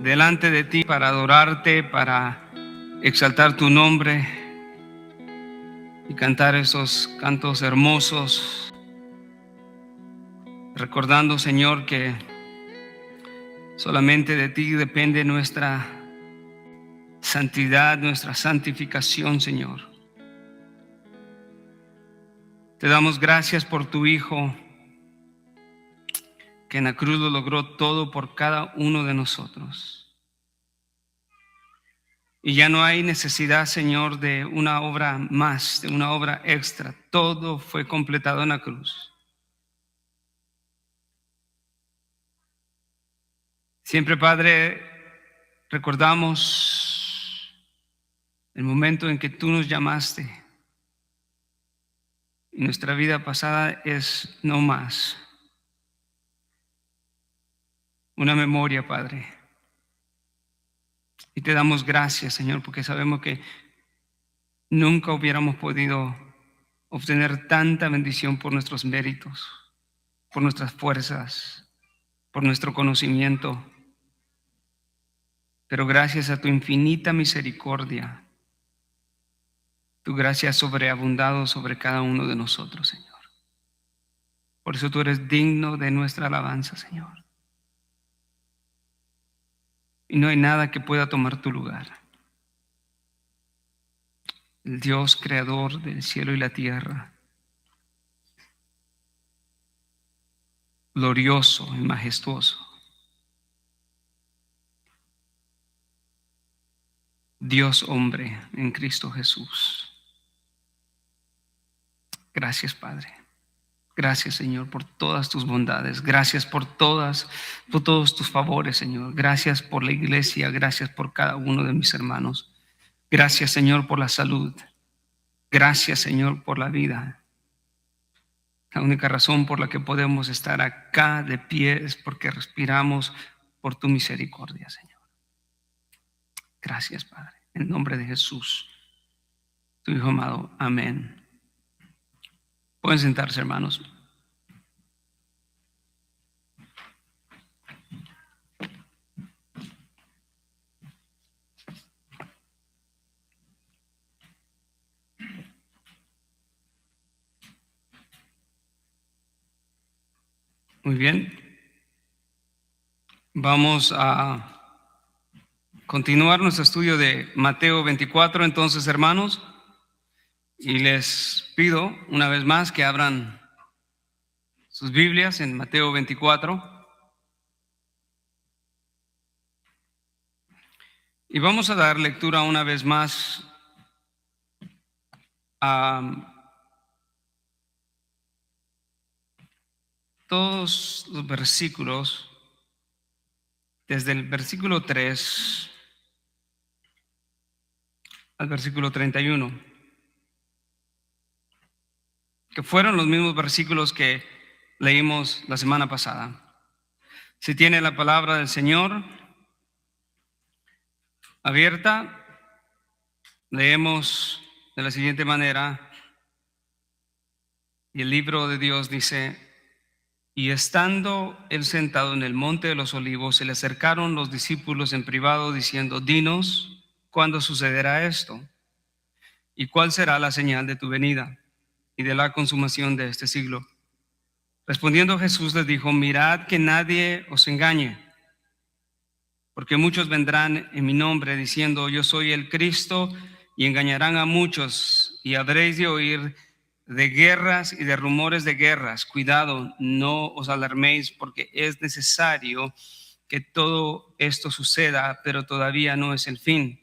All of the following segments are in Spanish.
delante de ti para adorarte, para exaltar tu nombre y cantar esos cantos hermosos, recordando, Señor, que solamente de ti depende nuestra santidad, nuestra santificación, Señor. Te damos gracias por tu Hijo, que en la cruz lo logró todo por cada uno de nosotros. Y ya no hay necesidad, Señor, de una obra más, de una obra extra. Todo fue completado en la cruz. Siempre, Padre, recordamos el momento en que tú nos llamaste. Y nuestra vida pasada es no más una memoria, Padre. Y te damos gracias, Señor, porque sabemos que nunca hubiéramos podido obtener tanta bendición por nuestros méritos, por nuestras fuerzas, por nuestro conocimiento. Pero gracias a tu infinita misericordia, tu gracia ha sobreabundado sobre cada uno de nosotros, Señor. Por eso tú eres digno de nuestra alabanza, Señor. Y no hay nada que pueda tomar tu lugar. El Dios creador del cielo y la tierra, glorioso y majestuoso. Dios hombre en Cristo Jesús. Gracias, Padre. Gracias, Señor, por todas tus bondades. Gracias por todos tus favores, Señor. Gracias por la iglesia. Gracias por cada uno de mis hermanos. Gracias, Señor, por la salud. Gracias, Señor, por la vida. La única razón por la que podemos estar acá de pie es porque respiramos por tu misericordia, Señor. Gracias, Padre. En nombre de Jesús, tu Hijo amado. Amén. Pueden sentarse, hermanos. Muy bien. Vamos a continuar nuestro estudio de Mateo 24, entonces, hermanos, y les pido una vez más que abran sus Biblias en Mateo 24. Y vamos a dar lectura una vez más a todos los versículos, desde el versículo 3 al versículo 31, que fueron los mismos versículos que leímos la semana pasada. Si tiene la palabra del Señor abierta, leemos de la siguiente manera, y el libro de Dios dice: y estando él sentado en el monte de los olivos, se le acercaron los discípulos en privado diciendo: dinos, ¿cuándo sucederá esto? ¿Y cuál será la señal de tu venida y de la consumación de este siglo? Respondiendo Jesús les dijo: mirad que nadie os engañe, porque muchos vendrán en mi nombre diciendo: yo soy el Cristo, y engañarán a muchos, y habréis de oír de guerras y de rumores de guerras. Cuidado, no os alarméis, porque es necesario que todo esto suceda, pero todavía no es el fin.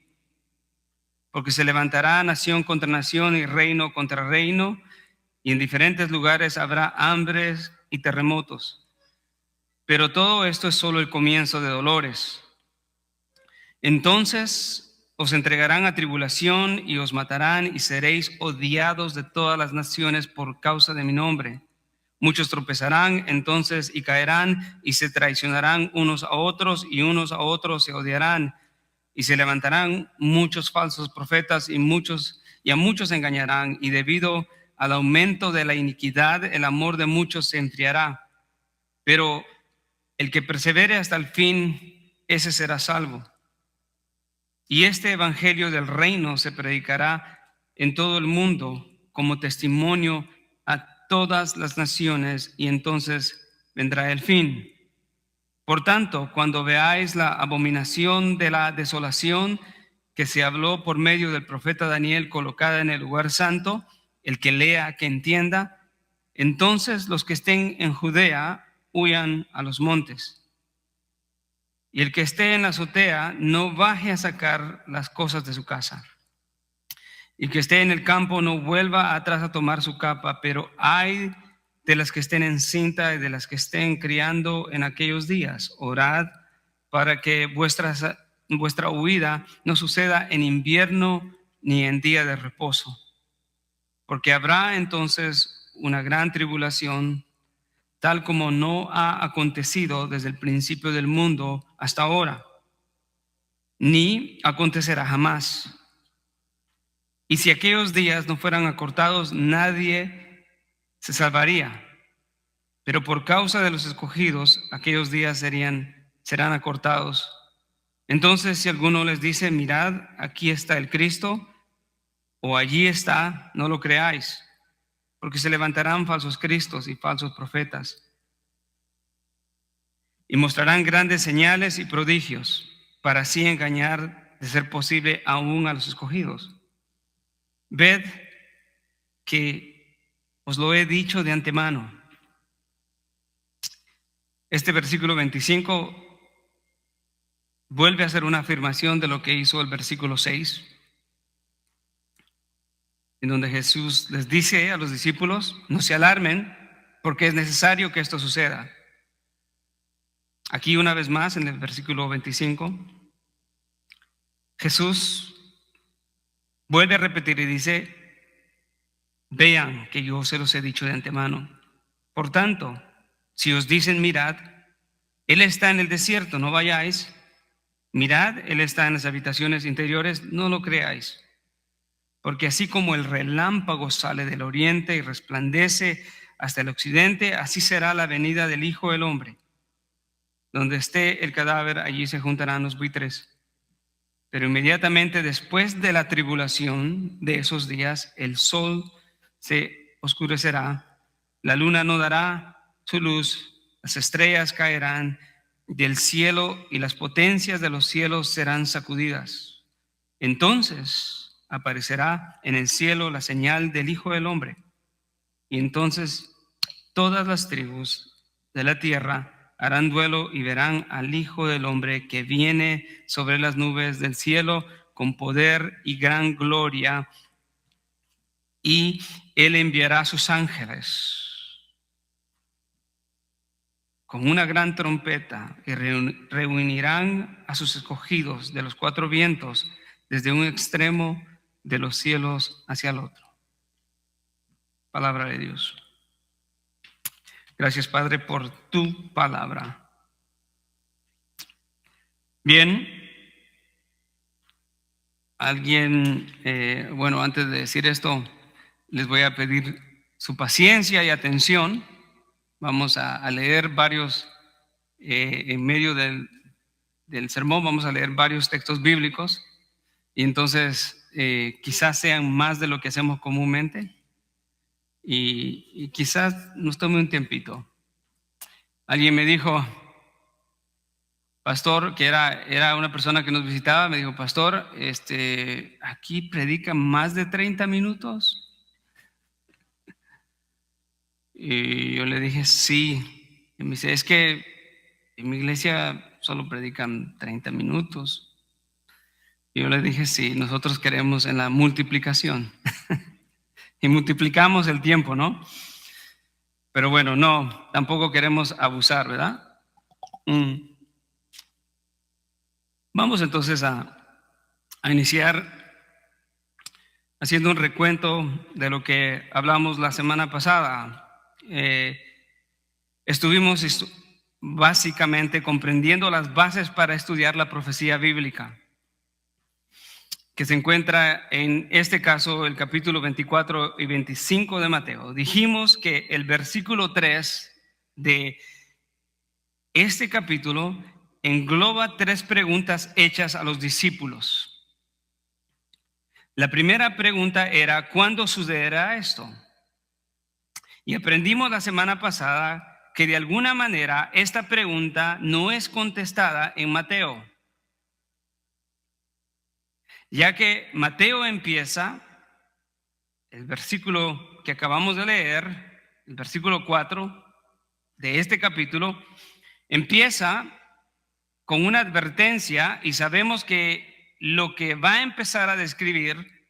Porque se levantará nación contra nación y reino contra reino, y en diferentes lugares habrá hambres y terremotos. Pero todo esto es solo el comienzo de dolores. Entonces os entregarán a tribulación y os matarán, y seréis odiados de todas las naciones por causa de mi nombre. Muchos tropezarán entonces y caerán, y se traicionarán unos a otros, y unos a otros se odiarán. Y se levantarán muchos falsos profetas, y a muchos engañarán, y debido al aumento de la iniquidad, el amor de muchos se enfriará. Pero el que persevere hasta el fin, ese será salvo. Y este evangelio del reino se predicará en todo el mundo como testimonio a todas las naciones, y entonces vendrá el fin. Por tanto, cuando veáis la abominación de la desolación que se habló por medio del profeta Daniel colocada en el lugar santo, el que lea, que entienda, entonces los que estén en Judea huyan a los montes. Y el que esté en la azotea no baje a sacar las cosas de su casa. Y el que esté en el campo no vuelva atrás a tomar su capa, pero ay de las que estén en cinta y de las que estén criando en aquellos días. Orad para que vuestra huida no suceda en invierno ni en día de reposo. Porque habrá entonces una gran tribulación, tal como no ha acontecido desde el principio del mundo hasta ahora, ni acontecerá jamás. Y si aquellos días no fueran acortados, nadie se salvaría. Pero por causa de los escogidos, aquellos días serán acortados. Entonces, si alguno les dice, mirad, aquí está el Cristo, o allí está, no lo creáis, porque se levantarán falsos cristos y falsos profetas, y mostrarán grandes señales y prodigios, para así engañar, de ser posible, aún a los escogidos. Ved que os lo he dicho de antemano. Este versículo 25 vuelve a hacer una afirmación de lo que hizo el versículo 6, en donde Jesús les dice a los discípulos, no se alarmen, porque es necesario que esto suceda. Aquí una vez más, en el versículo 25, Jesús vuelve a repetir y dice, vean que yo se los he dicho de antemano. Por tanto, si os dicen, mirad, Él está en el desierto, no vayáis. Mirad, Él está en las habitaciones interiores, no lo creáis. Porque así como el relámpago sale del oriente y resplandece hasta el occidente, así será la venida del Hijo del Hombre. Donde esté el cadáver, allí se juntarán los buitres. Pero inmediatamente después de la tribulación de esos días, el sol se oscurecerá, la luna no dará su luz, las estrellas caerán del cielo y las potencias de los cielos serán sacudidas. Entonces aparecerá en el cielo la señal del Hijo del Hombre, y entonces todas las tribus de la tierra harán duelo y verán al Hijo del Hombre que viene sobre las nubes del cielo con poder y gran gloria, y Él enviará a sus ángeles con una gran trompeta y reunirán a sus escogidos de los cuatro vientos, desde un extremo de los cielos hacia el otro. Palabra de Dios. Gracias, Padre, por tu palabra. Bien, bueno, antes de decir esto, les voy a pedir su paciencia y atención. Vamos a leer varios, en medio del sermón, vamos a leer varios textos bíblicos, y entonces quizás sean más de lo que hacemos comúnmente. Y quizás nos tome un tiempito. Alguien me dijo, pastor, que era una persona que nos visitaba, me dijo, pastor, aquí predican más de 30 minutos. Y yo le dije, sí. Y me dice, es que en mi iglesia solo predican 30 minutos. Y yo le dije, sí, nosotros queremos en la multiplicación. Y multiplicamos el tiempo, ¿no? Pero bueno, no, tampoco queremos abusar, ¿verdad? Vamos entonces a iniciar haciendo un recuento de lo que hablamos la semana pasada. Estuvimos básicamente comprendiendo las bases para estudiar la profecía bíblica, que se encuentra en este caso el capítulo 24 y 25 de Mateo. Dijimos que el versículo 3 de este capítulo engloba 3 preguntas hechas a los discípulos. La primera pregunta era: ¿cuándo sucederá esto? Y aprendimos la semana pasada que de alguna manera esta pregunta no es contestada en Mateo, ya que Mateo empieza, el versículo que acabamos de leer, el versículo 4 de este capítulo, empieza con una advertencia, y sabemos que lo que va a empezar a describir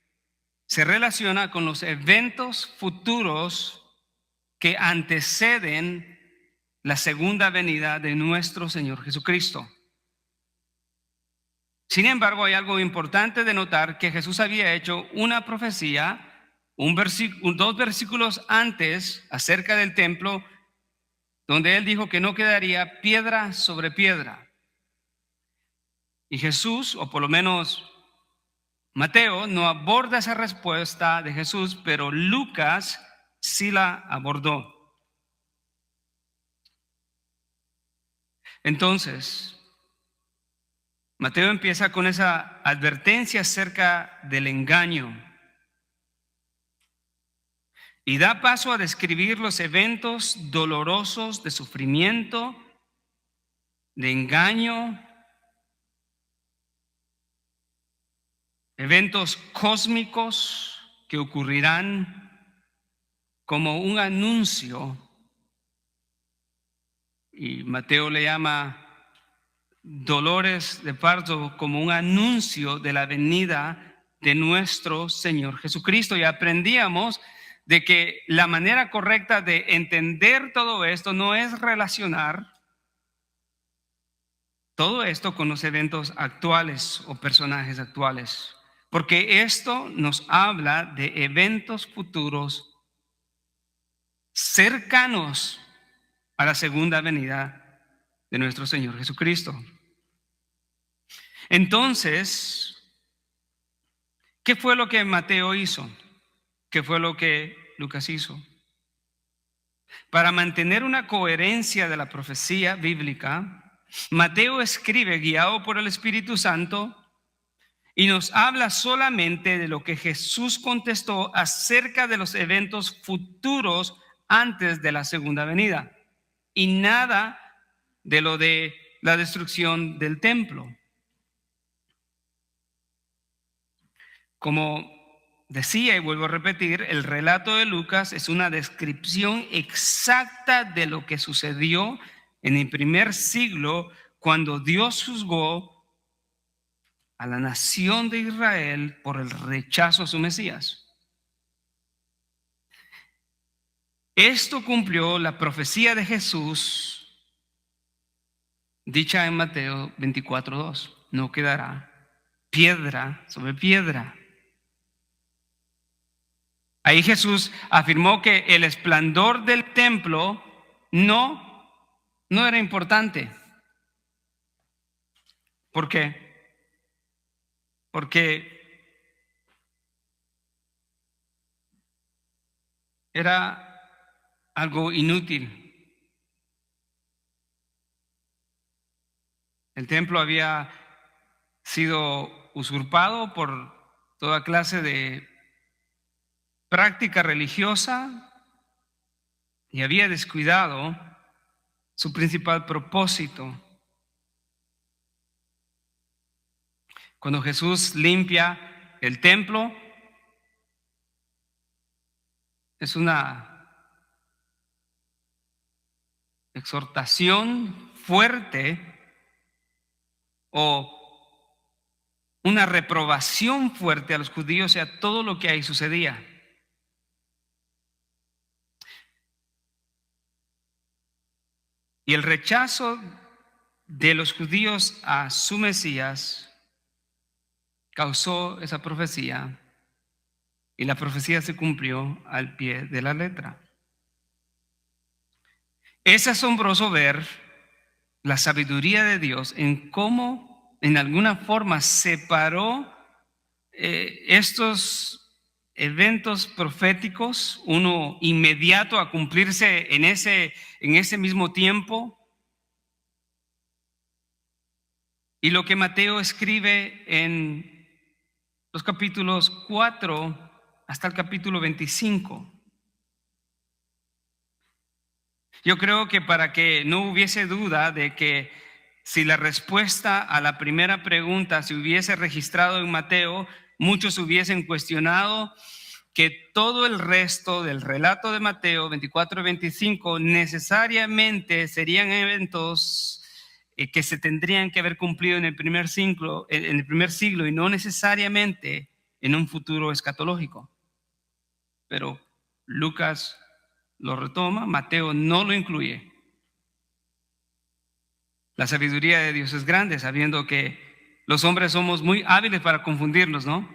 se relaciona con los eventos futuros que anteceden la segunda venida de nuestro Señor Jesucristo. Sin embargo, hay algo importante de notar: que Jesús había hecho una profecía 2 versículos antes acerca del templo, donde él dijo que no quedaría piedra sobre piedra. Y Jesús, o por lo menos Mateo, no aborda esa respuesta de Jesús, pero Lucas sí la abordó. Entonces, Mateo empieza con esa advertencia acerca del engaño y da paso a describir los eventos dolorosos de sufrimiento, de engaño, eventos cósmicos que ocurrirán como un anuncio, y Mateo le llama dolores de parto, como un anuncio de la venida de nuestro Señor Jesucristo. Y aprendíamos de que la manera correcta de entender todo esto no es relacionar todo esto con los eventos actuales o personajes actuales, porque esto nos habla de eventos futuros cercanos a la segunda venida de nuestro Señor Jesucristo. Entonces, ¿qué fue lo que Mateo hizo? ¿Qué fue lo que Lucas hizo? Para mantener una coherencia de la profecía bíblica, Mateo escribe guiado por el Espíritu Santo y nos habla solamente de lo que Jesús contestó acerca de los eventos futuros antes de la segunda venida, y nada de lo de la destrucción del templo. Como decía y vuelvo a repetir, el relato de Lucas es una descripción exacta de lo que sucedió en el primer siglo, cuando Dios juzgó a la nación de Israel por el rechazo a su Mesías. Esto cumplió la profecía de Jesús dicha en Mateo 24:2: no quedará piedra sobre piedra. Ahí Jesús afirmó que el esplendor del templo no era importante. ¿Por qué? Porque era algo inútil. El templo había sido usurpado por toda clase de práctica religiosa y había descuidado su principal propósito. Cuando Jesús limpia el templo, es una exhortación fuerte o una reprobación fuerte a los judíos y a todo lo que ahí sucedía. Y el rechazo de los judíos a su Mesías causó esa profecía, y la profecía se cumplió al pie de la letra. Es asombroso ver la sabiduría de Dios en cómo en alguna forma separó estos eventos proféticos, uno inmediato a cumplirse en ese mismo tiempo, y lo que Mateo escribe en los capítulos 4 hasta el capítulo 25. Yo creo que para que no hubiese duda de que si la respuesta a la primera pregunta se hubiese registrado en Mateo, muchos hubiesen cuestionado que todo el resto del relato de Mateo 24 y 25 necesariamente serían eventos que se tendrían que haber cumplido en el primer siglo, y no necesariamente en un futuro escatológico. Pero Lucas lo retoma, Mateo no lo incluye. La sabiduría de Dios es grande, sabiendo que los hombres somos muy hábiles para confundirnos, ¿no?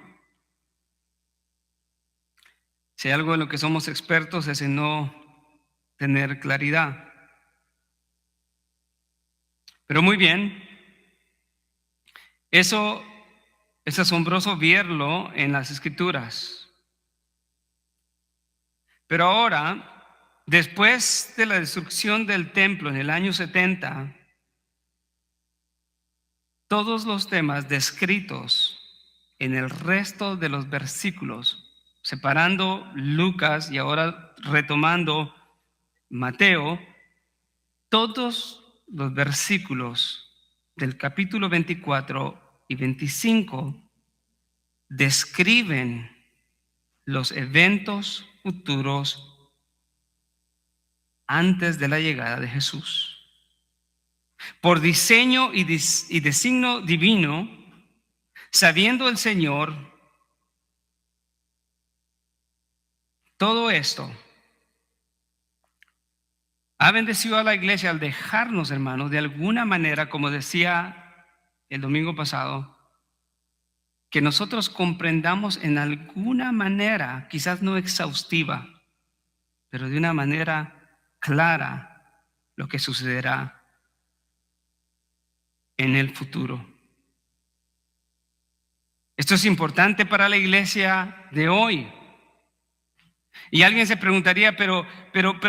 Si hay algo en lo que somos expertos es en no tener claridad. Pero muy bien, eso es asombroso verlo en las Escrituras. Pero ahora, después de la destrucción del templo en el año 70, todos los temas descritos en el resto de los versículos, separando Lucas y ahora retomando Mateo, todos los versículos del capítulo 24 y 25 describen los eventos futuros antes de la llegada de Jesús. Por diseño y designio divino, sabiendo el Señor todo esto, ha bendecido a la iglesia al dejarnos, hermanos, de alguna manera, como decía el domingo pasado, que nosotros comprendamos en alguna manera, quizás no exhaustiva, pero de una manera clara, lo que sucederá en el futuro. Esto es importante para la iglesia de hoy. Y alguien se preguntaría, pero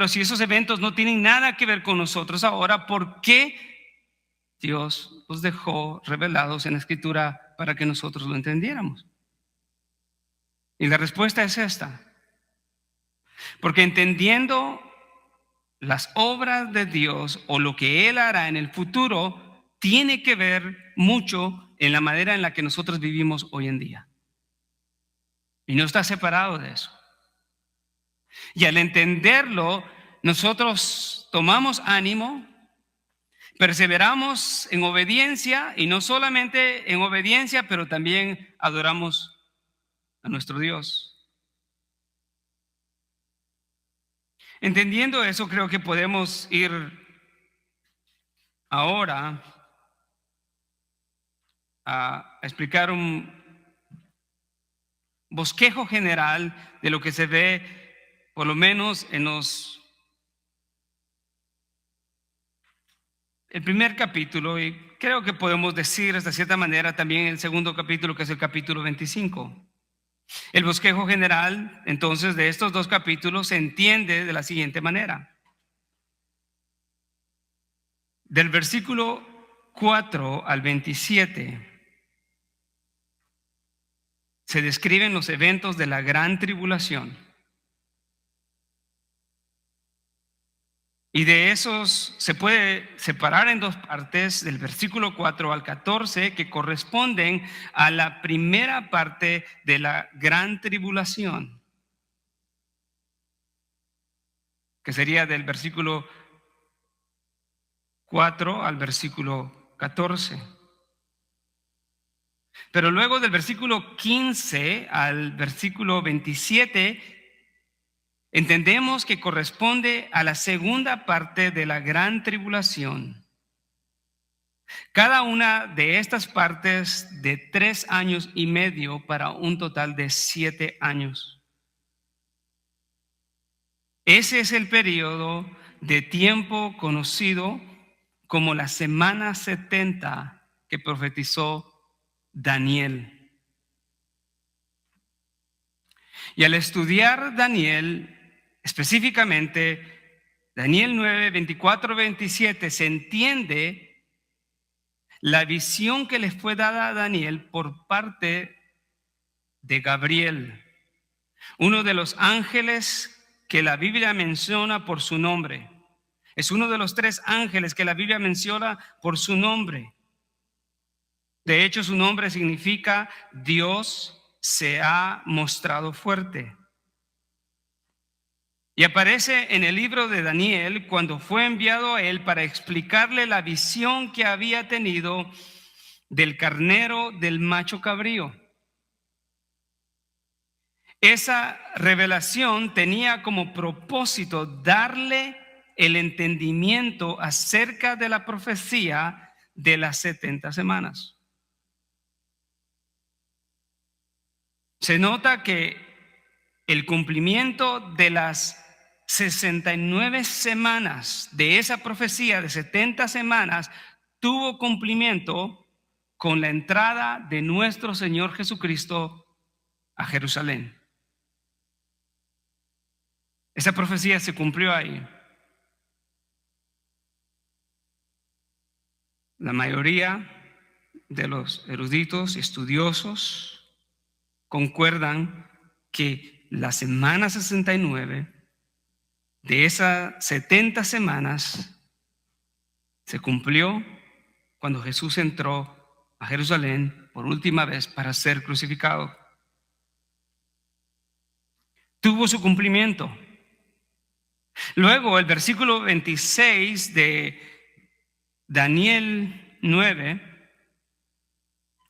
si esos eventos no tienen nada que ver con nosotros ahora, ¿por qué Dios los dejó revelados en la Escritura para que nosotros lo entendiéramos? Y la respuesta es esta. Porque entendiendo las obras de Dios o lo que Él hará en el futuro, tiene que ver mucho en la manera en la que nosotros vivimos hoy en día. Y no está separado de eso. Y al entenderlo, nosotros tomamos ánimo, perseveramos en obediencia, y no solamente en obediencia, pero también adoramos a nuestro Dios. Entendiendo eso, creo que podemos ir ahora a explicar un bosquejo general de lo que se ve, por lo menos en el primer capítulo, y creo que podemos decir de cierta manera también el segundo capítulo, que es el capítulo 25. El bosquejo general, entonces, de estos dos capítulos se entiende de la siguiente manera. Del versículo 4 al 27 se describen los eventos de la gran tribulación. Y de esos se puede separar en dos partes, del versículo 4 al 14, que corresponden a la primera parte de la gran tribulación, que sería del versículo 4 al versículo 14. Pero luego del versículo 15 al versículo 27, entendemos que corresponde a la segunda parte de la gran tribulación. Cada una de estas partes de 3 años y medio para un total de 7 años. Ese es el periodo de tiempo conocido como la semana 70 que profetizó Daniel. Y al estudiar Daniel, específicamente Daniel 9, 24, 27, se entiende la visión que le fue dada a Daniel por parte de Gabriel, uno de los ángeles que la Biblia menciona por su nombre. Es uno de los 3 ángeles que la Biblia menciona por su nombre. De hecho, su nombre significa Dios se ha mostrado fuerte. Y aparece en el libro de Daniel cuando fue enviado a él para explicarle la visión que había tenido del carnero del macho cabrío. Esa revelación tenía como propósito darle el entendimiento acerca de la profecía de las 70 semanas. Se nota que el cumplimiento de las 69 semanas de esa profecía de 70 semanas tuvo cumplimiento con la entrada de nuestro Señor Jesucristo a Jerusalén. Esa profecía se cumplió ahí. La mayoría de los eruditos estudiosos concuerdan que la semana 69 de esas 70 semanas se cumplió cuando Jesús entró a Jerusalén por última vez para ser crucificado. Tuvo su cumplimiento. Luego el versículo 26 de Daniel 9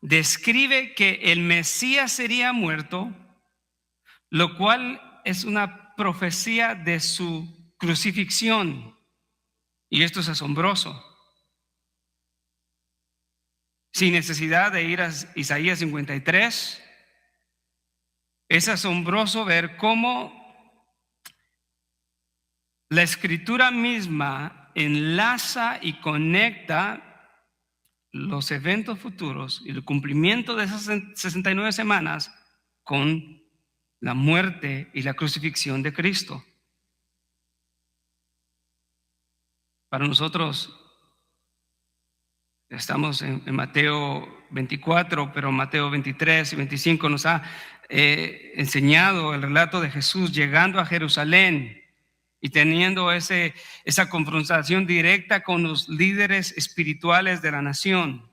describe que el Mesías sería muerto, lo cual es una profecía de su crucifixión. Y esto es asombroso. Sin necesidad de ir a Isaías 53, es asombroso ver cómo la escritura misma enlaza y conecta los eventos futuros y el cumplimiento de esas 69 semanas con la muerte y la crucifixión de Cristo. Para nosotros estamos en Mateo 24, pero Mateo 23 y 25 nos ha enseñado el relato de Jesús llegando a Jerusalén y teniendo esa confrontación directa con los líderes espirituales de la nación,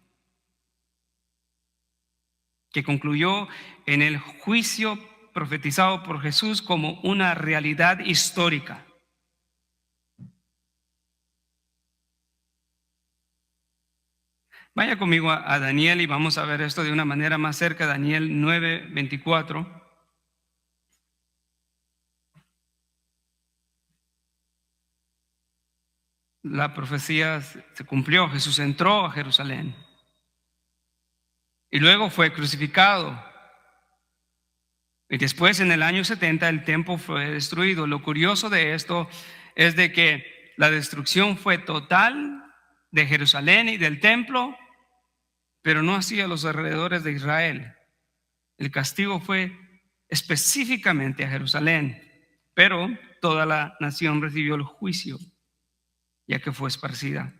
que concluyó en el juicio profetizado por Jesús como una realidad histórica. Vaya conmigo a Daniel y vamos a ver esto de una manera más cerca. Daniel 9:24. La profecía se cumplió, Jesús entró a Jerusalén y luego fue crucificado. Y después en el año 70 el templo fue destruido. Lo curioso de esto es de que la destrucción fue total de Jerusalén y del templo, pero no así a los alrededores de Israel. El castigo fue específicamente a Jerusalén, pero toda la nación recibió el juicio, ya que fue esparcida.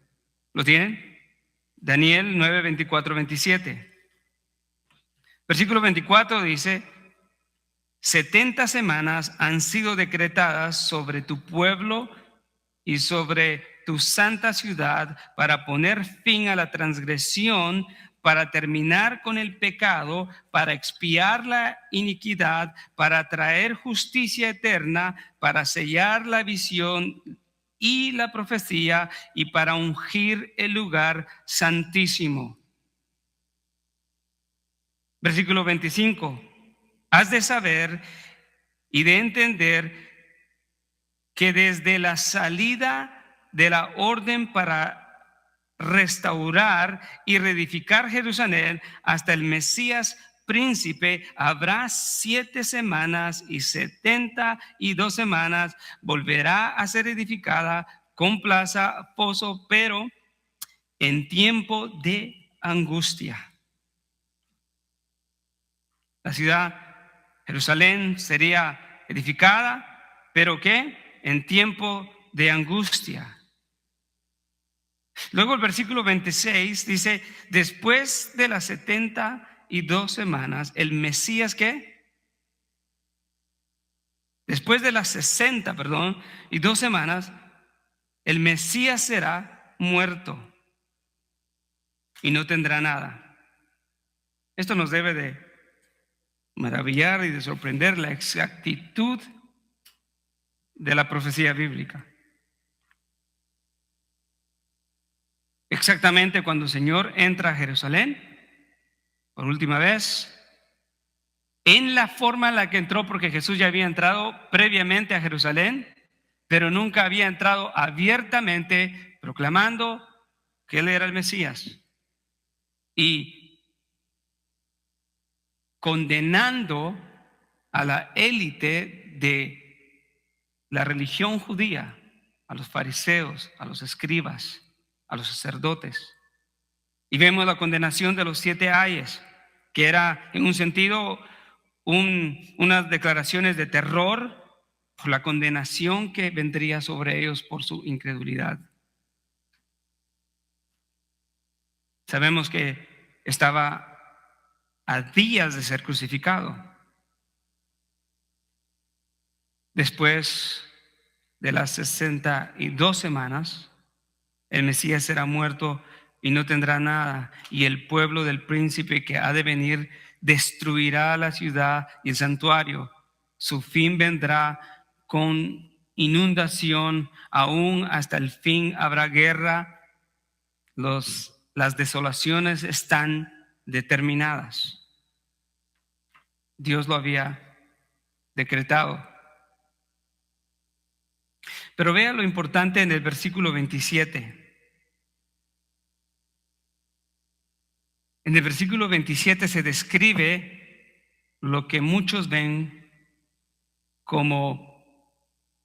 ¿Lo tienen? Daniel 9, 24, 27. Versículo 24 dice: 70 semanas han sido decretadas sobre tu pueblo y sobre tu santa ciudad para poner fin a la transgresión, para terminar con el pecado, para expiar la iniquidad, para traer justicia eterna, para sellar la visión y la profecía y para ungir el lugar santísimo. Versículo 25. Has de saber y de entender que desde la salida de la orden para restaurar y reedificar Jerusalén hasta el Mesías príncipe habrá 7 semanas y 72 semanas. Volverá a ser edificada con plaza, foso, pero en tiempo de angustia. La ciudad Jerusalén sería edificada, pero ¿qué? En tiempo de angustia. Luego el versículo 26 dice, después de las 72 semanas, el Mesías, ¿qué? Después de las 62 semanas, el Mesías será muerto y no tendrá nada. Esto nos debe de maravillar y de sorprender la exactitud de la profecía bíblica. Exactamente cuando el Señor entra a Jerusalén, por última vez, en la forma en la que entró, porque Jesús ya había entrado previamente a Jerusalén, pero nunca había entrado abiertamente proclamando que Él era el Mesías y condenando a la élite de la religión judía, a los fariseos, a los escribas, a los sacerdotes. Y vemos la condenación de los 7 ayes, que era en un sentido unas declaraciones de terror por la condenación que vendría sobre ellos por su incredulidad. Sabemos que estaba a días de ser crucificado. Después de las 62 semanas, el Mesías será muerto y no tendrá nada, y el pueblo del príncipe que ha de venir destruirá la ciudad y el santuario. Su fin vendrá con inundación, aún hasta el fin habrá guerra. Las desolaciones están determinadas. Dios lo había decretado. Pero vea lo importante en el versículo 27. En el versículo 27 se describe lo que muchos ven como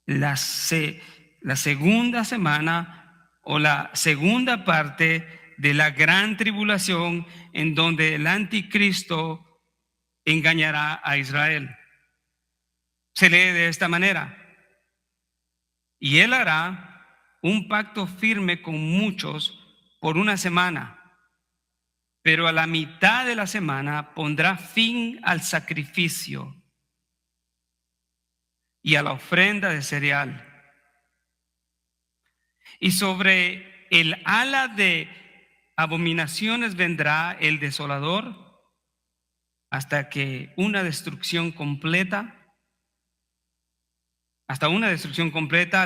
la segunda semana o la segunda parte de la gran tribulación, en donde el anticristo engañará a Israel. Se lee de esta manera: y él hará un pacto firme con muchos por una semana, pero a la mitad de la semana pondrá fin al sacrificio y a la ofrenda de cereal. Y sobre el ala de abominaciones vendrá el desolador, hasta una destrucción completa,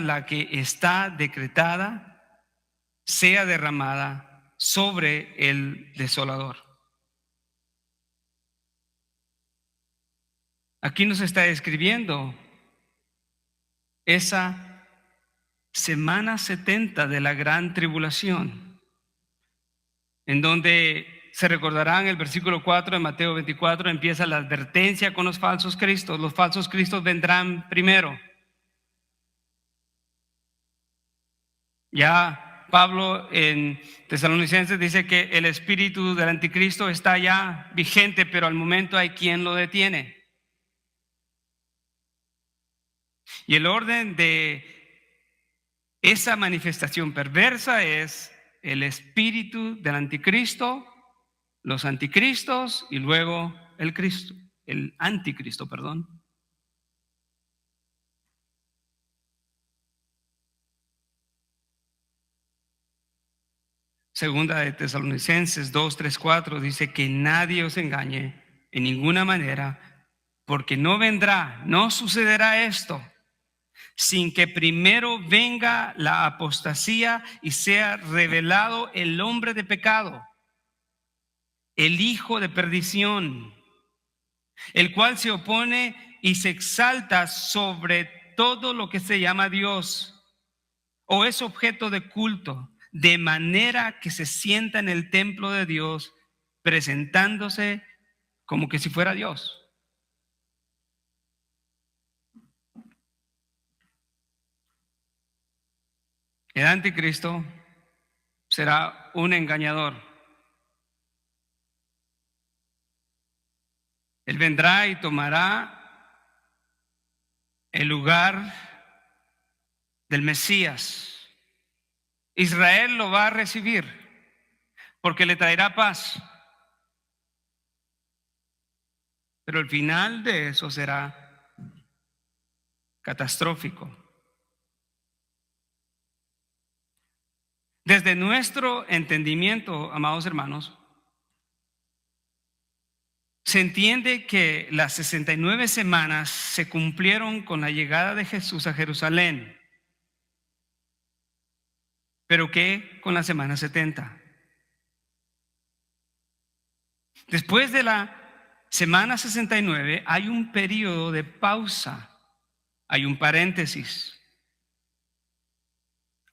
la que está decretada, sea derramada sobre el desolador. Aquí nos está describiendo esa semana 70 de la gran tribulación, en donde se recordarán el versículo 4 de Mateo 24, empieza la advertencia con los falsos cristos. Los falsos cristos vendrán primero. Ya Pablo en Tesalonicenses dice que el espíritu del anticristo está ya vigente, pero al momento hay quien lo detiene. Y el orden de esa manifestación perversa es el espíritu del anticristo, los anticristos y luego el anticristo, perdón. Segunda de Tesalonicenses 2, 3, 4 dice que nadie os engañe en ninguna manera, porque no sucederá esto sin que primero venga la apostasía y sea revelado el hombre de pecado, el hijo de perdición, el cual se opone y se exalta sobre todo lo que se llama Dios o es objeto de culto, de manera que se sienta en el templo de Dios presentándose como que si fuera Dios. El anticristo será un engañador. Él vendrá y tomará el lugar del Mesías Israel lo va a recibir porque le traerá paz. Pero el final de eso será catastrófico. Desde nuestro entendimiento, amados hermanos, se entiende que las 69 semanas se cumplieron con la llegada de Jesús a Jerusalén. ¿Pero qué con la semana 70? Después de la semana 69 hay un periodo de pausa, hay un paréntesis,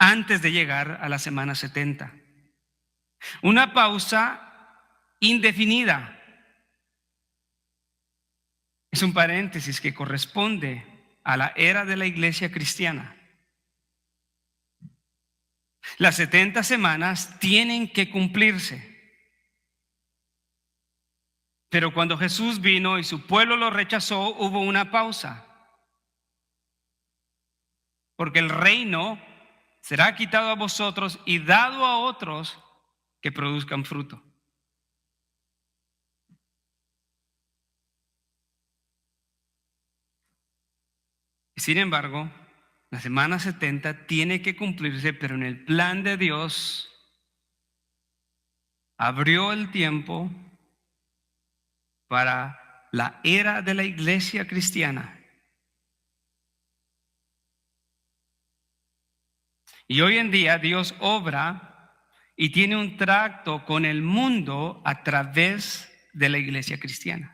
antes de llegar a la semana 70. Una pausa indefinida. Es un paréntesis que corresponde a la era de la iglesia cristiana. Las 70 semanas tienen que cumplirse. Pero cuando Jesús vino y su pueblo lo rechazó, hubo una pausa. Porque el reino será quitado a vosotros y dado a otros que produzcan fruto. Sin embargo, la semana 70 tiene que cumplirse, pero en el plan de Dios abrió el tiempo para la era de la iglesia cristiana. Y hoy en día Dios obra y tiene un trato con el mundo a través de la iglesia cristiana.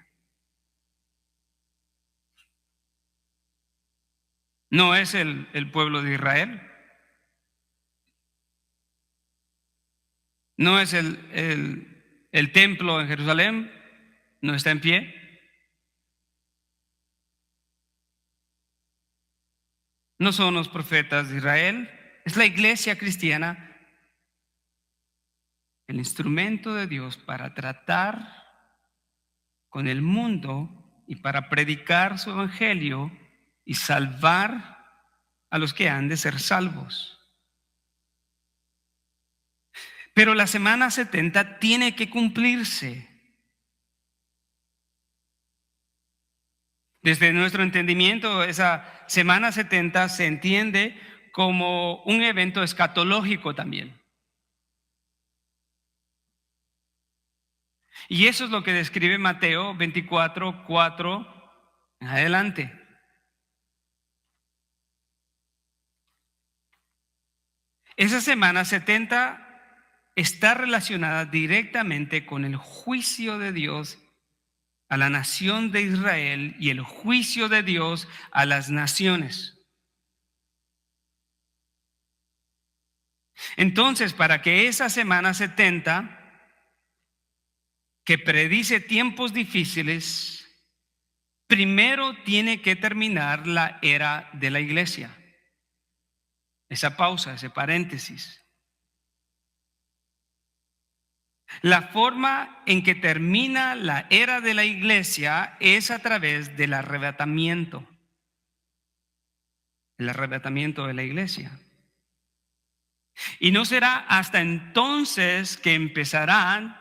No es el pueblo de Israel. No es el templo en Jerusalén. No está en pie. No son los profetas de Israel. Es la iglesia cristiana. El instrumento de Dios para tratar con el mundo y para predicar su evangelio y salvar a los que han de ser salvos. Pero la semana 70 tiene que cumplirse. Desde nuestro entendimiento, esa semana 70 se entiende como un evento escatológico también. Y eso es lo que describe Mateo 24:4 en adelante. Esa semana 70 está relacionada directamente con el juicio de Dios a la nación de Israel y el juicio de Dios a las naciones. Entonces, para que esa semana 70, que predice tiempos difíciles, primero tiene que terminar la era de la iglesia. Esa pausa, ese paréntesis. La forma en que termina la era de la iglesia es a través del arrebatamiento. El arrebatamiento de la iglesia. Y no será hasta entonces que empezarán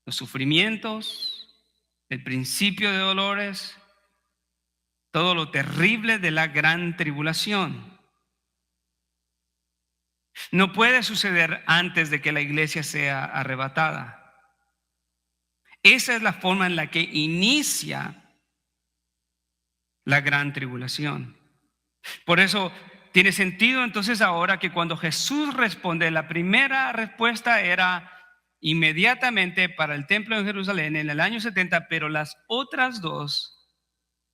los sufrimientos, el principio de dolores, todo lo terrible de la gran tribulación. No puede suceder antes de que la iglesia sea arrebatada. Esa es la forma en la que inicia la gran tribulación. Por eso tiene sentido entonces ahora que cuando Jesús responde, la primera respuesta era inmediatamente para el templo en Jerusalén en el año 70, pero las otras dos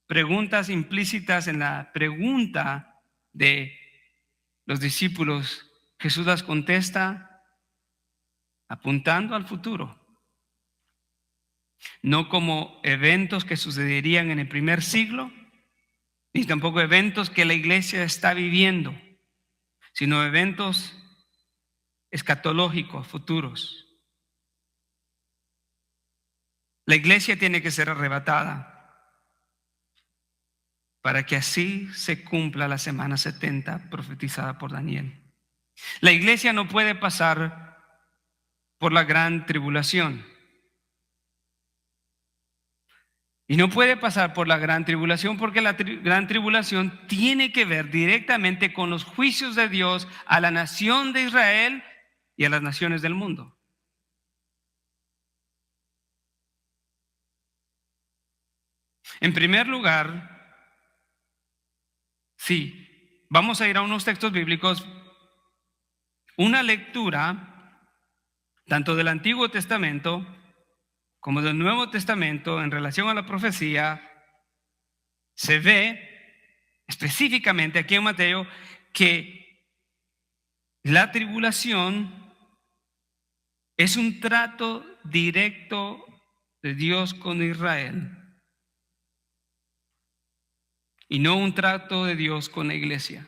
preguntas implícitas en la pregunta de los discípulos, Jesús las contesta apuntando al futuro, no como eventos que sucederían en el primer siglo, ni tampoco eventos que la iglesia está viviendo, sino eventos escatológicos, futuros. La iglesia tiene que ser arrebatada para que así se cumpla la semana 70 profetizada por Daniel. La iglesia no puede pasar por la gran tribulación. Y no puede pasar por la gran tribulación porque la gran tribulación tiene que ver directamente con los juicios de Dios a la nación de Israel y a las naciones del mundo. En primer lugar, sí, vamos a ir a unos textos bíblicos, una lectura tanto del Antiguo Testamento como del Nuevo Testamento en relación a la profecía. Se ve específicamente aquí en Mateo que la tribulación es un trato directo de Dios con Israel y no un trato de Dios con la iglesia.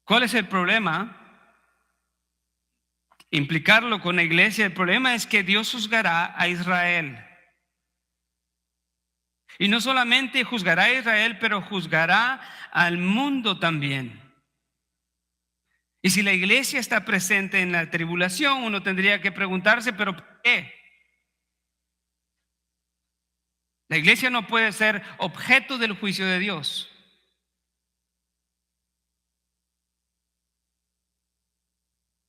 ¿Cuál es el problema? Implicarlo con la iglesia. El problema es que Dios juzgará a Israel. Y no solamente juzgará a Israel, pero juzgará al mundo también. Y si la iglesia está presente en la tribulación, uno tendría que preguntarse, ¿pero por qué? La iglesia no puede ser objeto del juicio de Dios.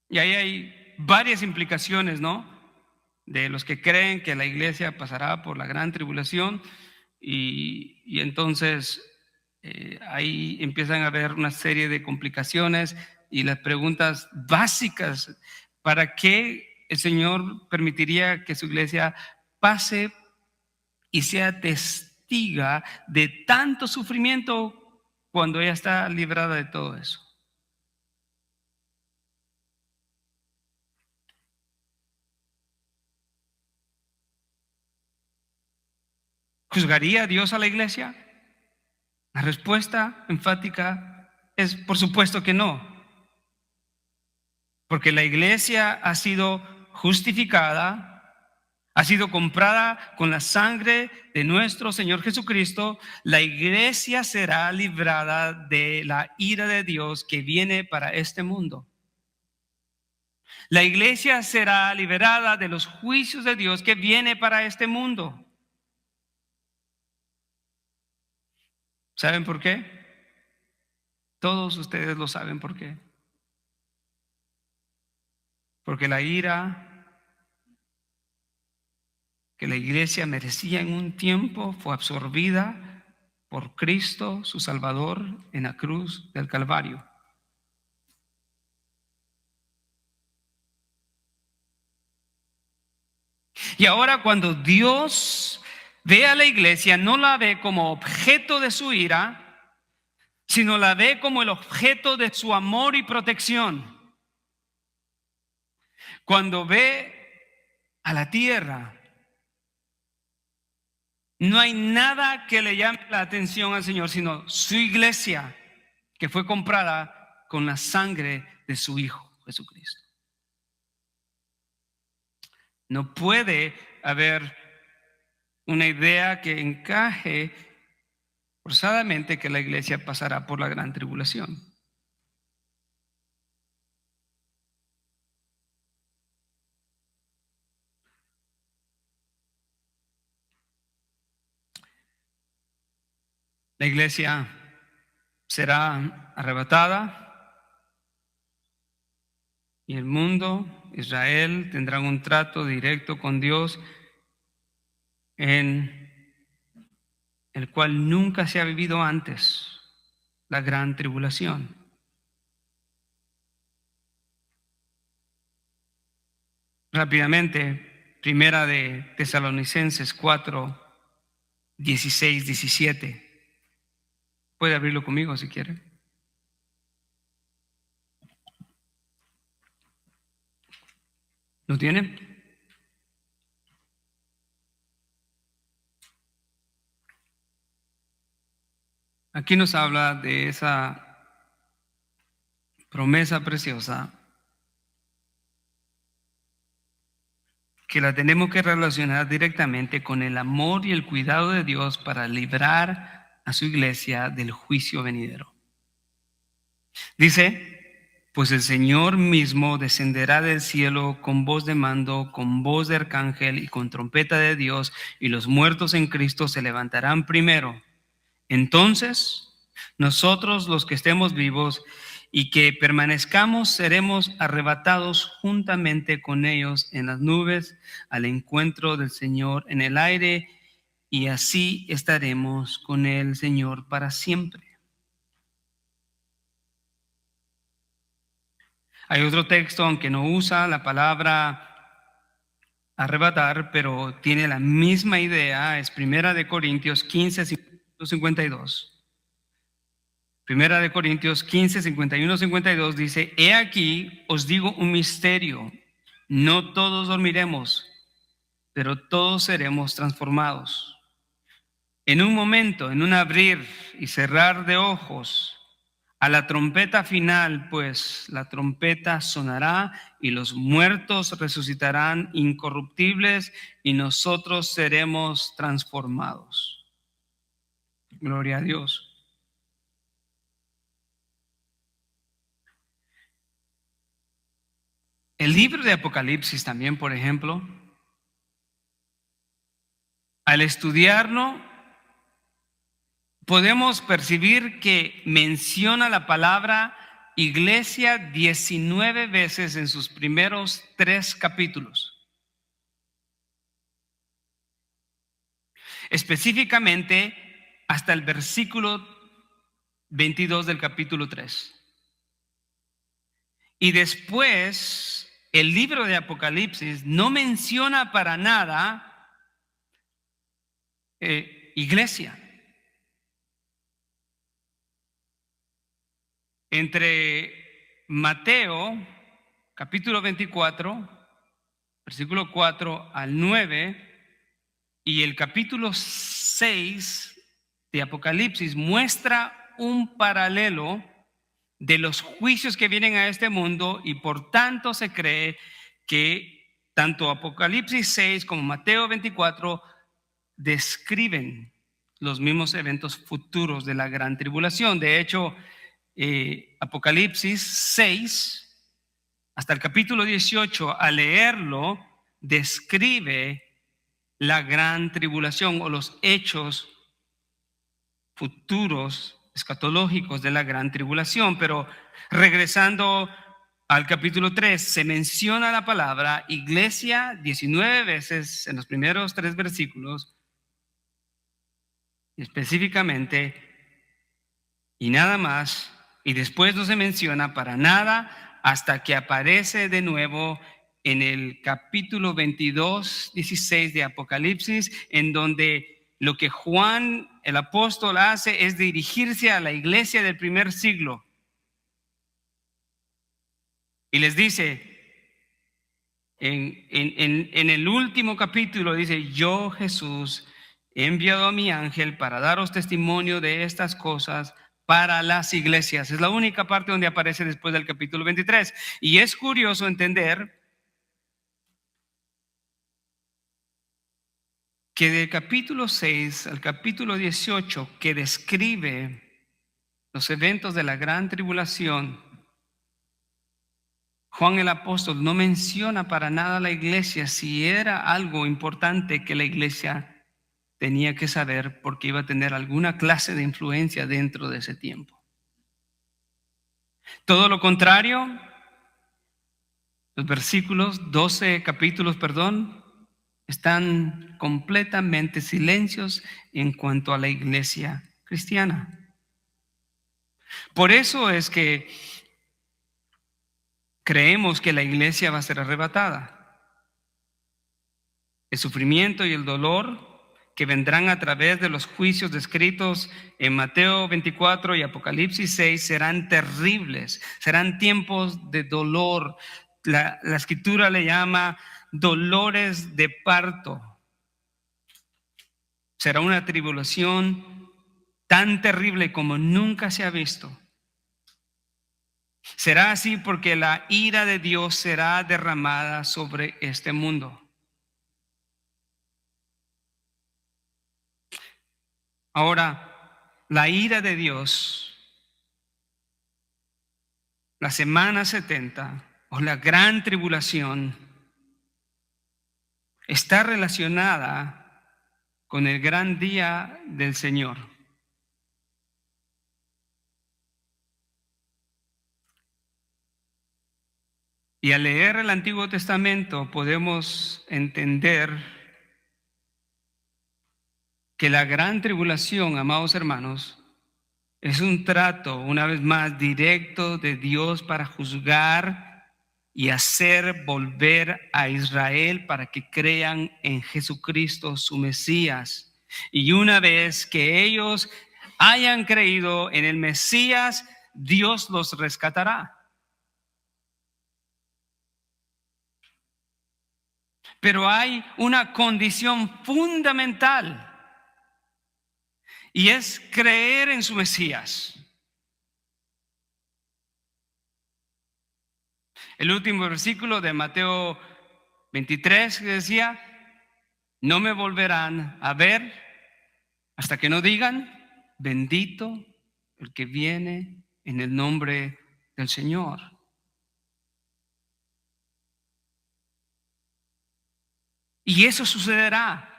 Y ahí hay varias implicaciones, ¿no? De los que creen que la iglesia pasará por la gran tribulación y entonces ahí empiezan a haber una serie de complicaciones y las preguntas básicas. ¿Para qué el Señor permitiría que su iglesia pase y sea testiga de tanto sufrimiento cuando ella está librada de todo eso? ¿Juzgaría Dios a la iglesia? La respuesta enfática es por supuesto que no. Porque la iglesia ha sido justificada, ha sido comprada con la sangre de nuestro Señor Jesucristo. La iglesia será librada de la ira de Dios que viene para este mundo. La iglesia será liberada de los juicios de Dios que viene para este mundo. ¿Saben por qué? Todos ustedes lo saben por qué. Porque la ira que la iglesia merecía en un tiempo fue absorbida por Cristo, su Salvador, en la cruz del Calvario. Y ahora cuando Dios ve a la iglesia, no la ve como objeto de su ira, sino la ve como el objeto de su amor y protección. Cuando ve a la tierra, no hay nada que le llame la atención al Señor, sino su iglesia, que fue comprada con la sangre de su Hijo Jesucristo. No puede haber una idea que encaje forzadamente que la iglesia pasará por la gran tribulación. La iglesia será arrebatada y el mundo, Israel, tendrán un trato directo con Dios en el cual nunca se ha vivido antes, la gran tribulación. Rápidamente, primera de Tesalonicenses 4, 16, 17. Puede abrirlo conmigo si quiere. ¿Lo tiene? Aquí nos habla de esa promesa preciosa que la tenemos que relacionar directamente con el amor y el cuidado de Dios para librar a su iglesia del juicio venidero. Dice, pues el Señor mismo descenderá del cielo con voz de mando, con voz de arcángel y con trompeta de Dios, y los muertos en Cristo se levantarán primero. Entonces, nosotros los que estemos vivos y que permanezcamos seremos arrebatados juntamente con ellos en las nubes al encuentro del Señor en el aire, y así estaremos con el Señor para siempre. Hay otro texto, aunque no usa la palabra arrebatar, pero tiene la misma idea, es Primera de Corintios 15, 52. Primera de Corintios 15, 51, 52 dice, he aquí, os digo un misterio, no todos dormiremos, pero todos seremos transformados. En un momento, en un abrir y cerrar de ojos, a la trompeta final, pues la trompeta sonará y los muertos resucitarán incorruptibles y nosotros seremos transformados. Gloria a Dios. El libro de Apocalipsis también, por ejemplo, al estudiarlo, podemos percibir que menciona la palabra iglesia 19 veces en sus primeros 3 capítulos. Específicamente hasta el versículo 22 del capítulo 3. Y después, el libro de Apocalipsis no menciona para nada iglesia. Entre Mateo, capítulo 24, versículo 4 al 9, y el capítulo 6 de Apocalipsis muestra un paralelo de los juicios que vienen a este mundo, y por tanto se cree que tanto Apocalipsis 6 como Mateo 24 describen los mismos eventos futuros de la gran tribulación. De hecho, Apocalipsis 6 hasta el capítulo 18, al leerlo, describe la gran tribulación o los hechos futuros escatológicos de la gran tribulación. Pero regresando al capítulo 3, se menciona la palabra iglesia 19 veces en los primeros 3 versículos, específicamente, y nada más, y después no se menciona para nada hasta que aparece de nuevo en el capítulo 22, 16 de Apocalipsis, en donde lo que Juan el apóstol hace es dirigirse a la iglesia del primer siglo y les dice, en el último capítulo dice, yo Jesús he enviado a mi ángel para daros testimonio de estas cosas para las iglesias. Es la única parte donde aparece después del capítulo 23. Y es curioso entender que del capítulo 6 al capítulo 18, que describe los eventos de la gran tribulación, Juan el apóstol no menciona para nada a la iglesia, si era algo importante que la iglesia tenía que saber, porque iba a tener alguna clase de influencia dentro de ese tiempo. Todo lo contrario, los versículos 12 capítulos, están completamente silencios en cuanto a la iglesia cristiana. Por eso es que creemos que la iglesia va a ser arrebatada. El sufrimiento y el dolor que vendrán a través de los juicios descritos en Mateo 24 y Apocalipsis 6 serán terribles, serán tiempos de dolor. La escritura le llama dolores de parto. Será una tribulación tan terrible como nunca se ha visto. Será así porque la ira de Dios será derramada sobre este mundo. Ahora, la ira de Dios la semana 70 o la gran tribulación está relacionada con el gran día del Señor. Y al leer el Antiguo Testamento podemos entender que la gran tribulación, amados hermanos, es un trato, una vez más, directo de Dios para juzgar y hacer volver a Israel para que crean en Jesucristo, su Mesías. Y una vez que ellos hayan creído en el Mesías, Dios los rescatará. Pero hay una condición fundamental y es creer en su Mesías. El último versículo de Mateo 23 que decía, no me volverán a ver hasta que no digan, bendito el que viene en el nombre del Señor. Y eso sucederá.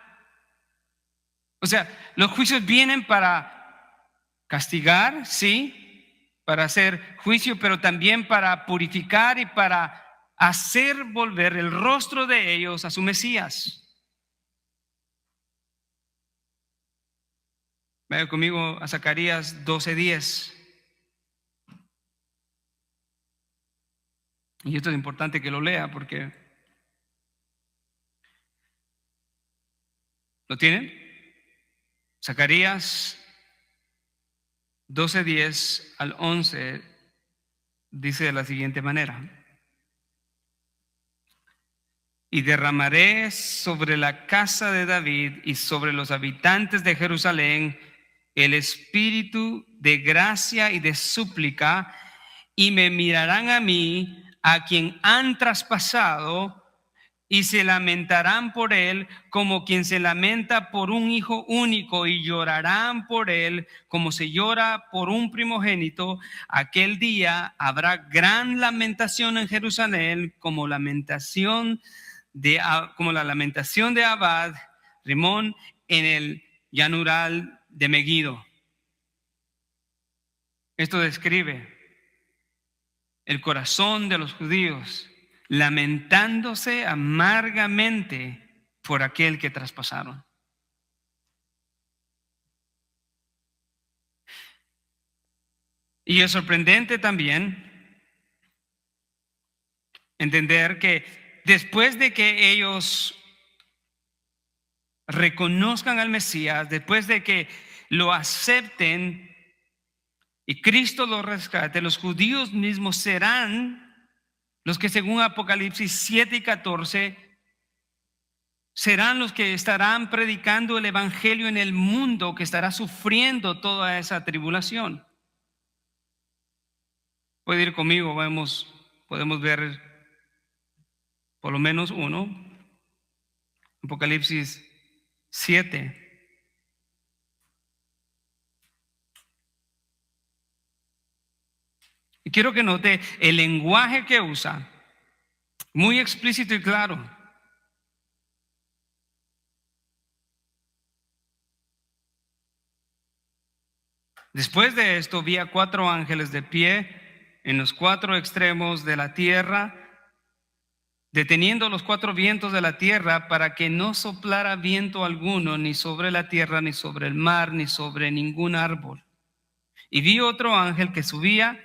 O sea, los juicios vienen para castigar, sí, para hacer juicio, pero también para purificar y para hacer volver el rostro de ellos a su Mesías. Vaya conmigo a Zacarías 12:10. Y esto es importante que lo lea porque ¿lo tienen? Zacarías 12:10 al 11 dice de la siguiente manera: y derramaré sobre la casa de David y sobre los habitantes de Jerusalén el espíritu de gracia y de súplica, y me mirarán a mí, a quien han traspasado, y se lamentarán por él como quien se lamenta por un hijo único, y llorarán por él como se llora por un primogénito. Aquel día habrá gran lamentación en Jerusalén, como la lamentación de Abad, Rimón, en el llanural de Megiddo. Esto describe el corazón de los judíos lamentándose amargamente por aquel que traspasaron. Y es sorprendente también entender que después de que ellos reconozcan al Mesías, después de que lo acepten y Cristo lo rescate, los judíos mismos serán los que, según Apocalipsis 7:14, serán los que estarán predicando el evangelio en el mundo, que estará sufriendo toda esa tribulación. Puede ir conmigo, podemos ver por lo menos uno. Apocalipsis 7. Y quiero que note el lenguaje que usa, muy explícito y claro. Después de esto vi a 4 ángeles de pie en los 4 extremos de la tierra, deteniendo los 4 vientos de la tierra para que no soplara viento alguno, ni sobre la tierra, ni sobre el mar, ni sobre ningún árbol. Y vi otro ángel que subía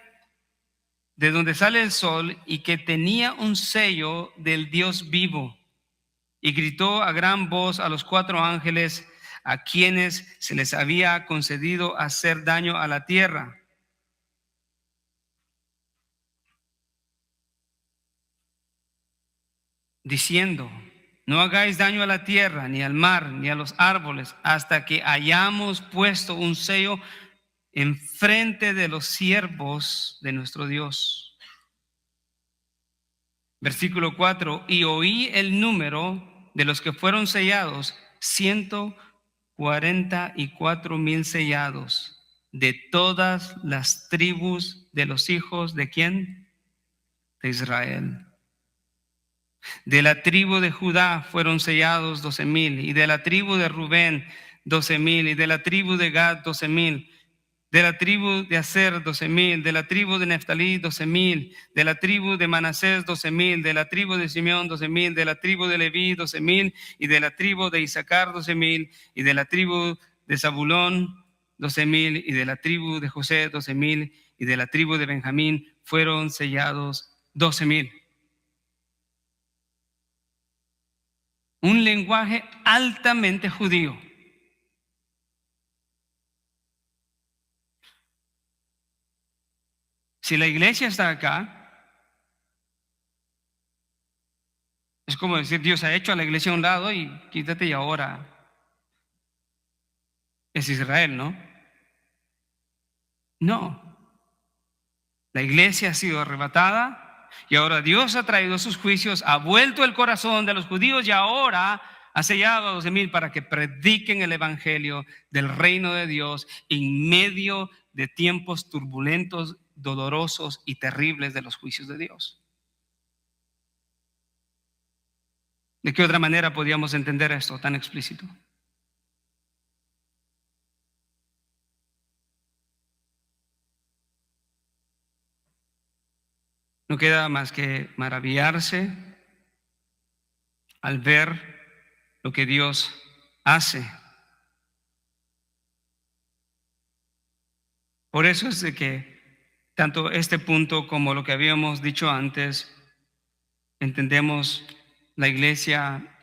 de donde sale el sol y que tenía un sello del Dios vivo, y gritó a gran voz a los 4 ángeles a quienes se les había concedido hacer daño a la tierra: diciendo, no hagáis daño a la tierra, ni al mar, ni a los árboles, hasta que hayamos puesto un sello enfrente de los siervos de nuestro Dios. Versículo 4: y oí el número de los que fueron sellados, 144,000 sellados, de todas las tribus de los hijos, ¿de quién? de Israel. De la tribu de Judá fueron sellados 12,000, y de la tribu de Rubén 12,000, y de la tribu de Gad 12,000, de la tribu de Aser 12,000, de la tribu de Neftalí 12,000, de la tribu de Manasés 12,000, de la tribu de Simeón 12,000, de la tribu de Leví 12,000, y de la tribu de Isaacar 12,000, y de la tribu de Zabulón 12,000, y de la tribu de José 12,000, y de la tribu de Benjamín fueron sellados 12,000. Un lenguaje altamente judío. Si la iglesia está acá, es como decir, Dios ha hecho a la iglesia a un lado y quítate y ahora es Israel, ¿no? No. La iglesia ha sido arrebatada y ahora Dios ha traído sus juicios, ha vuelto el corazón de los judíos y ahora ha sellado a 12,000 para que prediquen el evangelio del reino de Dios en medio de tiempos turbulentos, dolorosos y terribles de los juicios de Dios. ¿De qué otra manera podríamos entender esto tan explícito? No queda más que maravillarse al ver lo que Dios hace. Por eso es de que tanto este punto como lo que habíamos dicho antes, entendemos la iglesia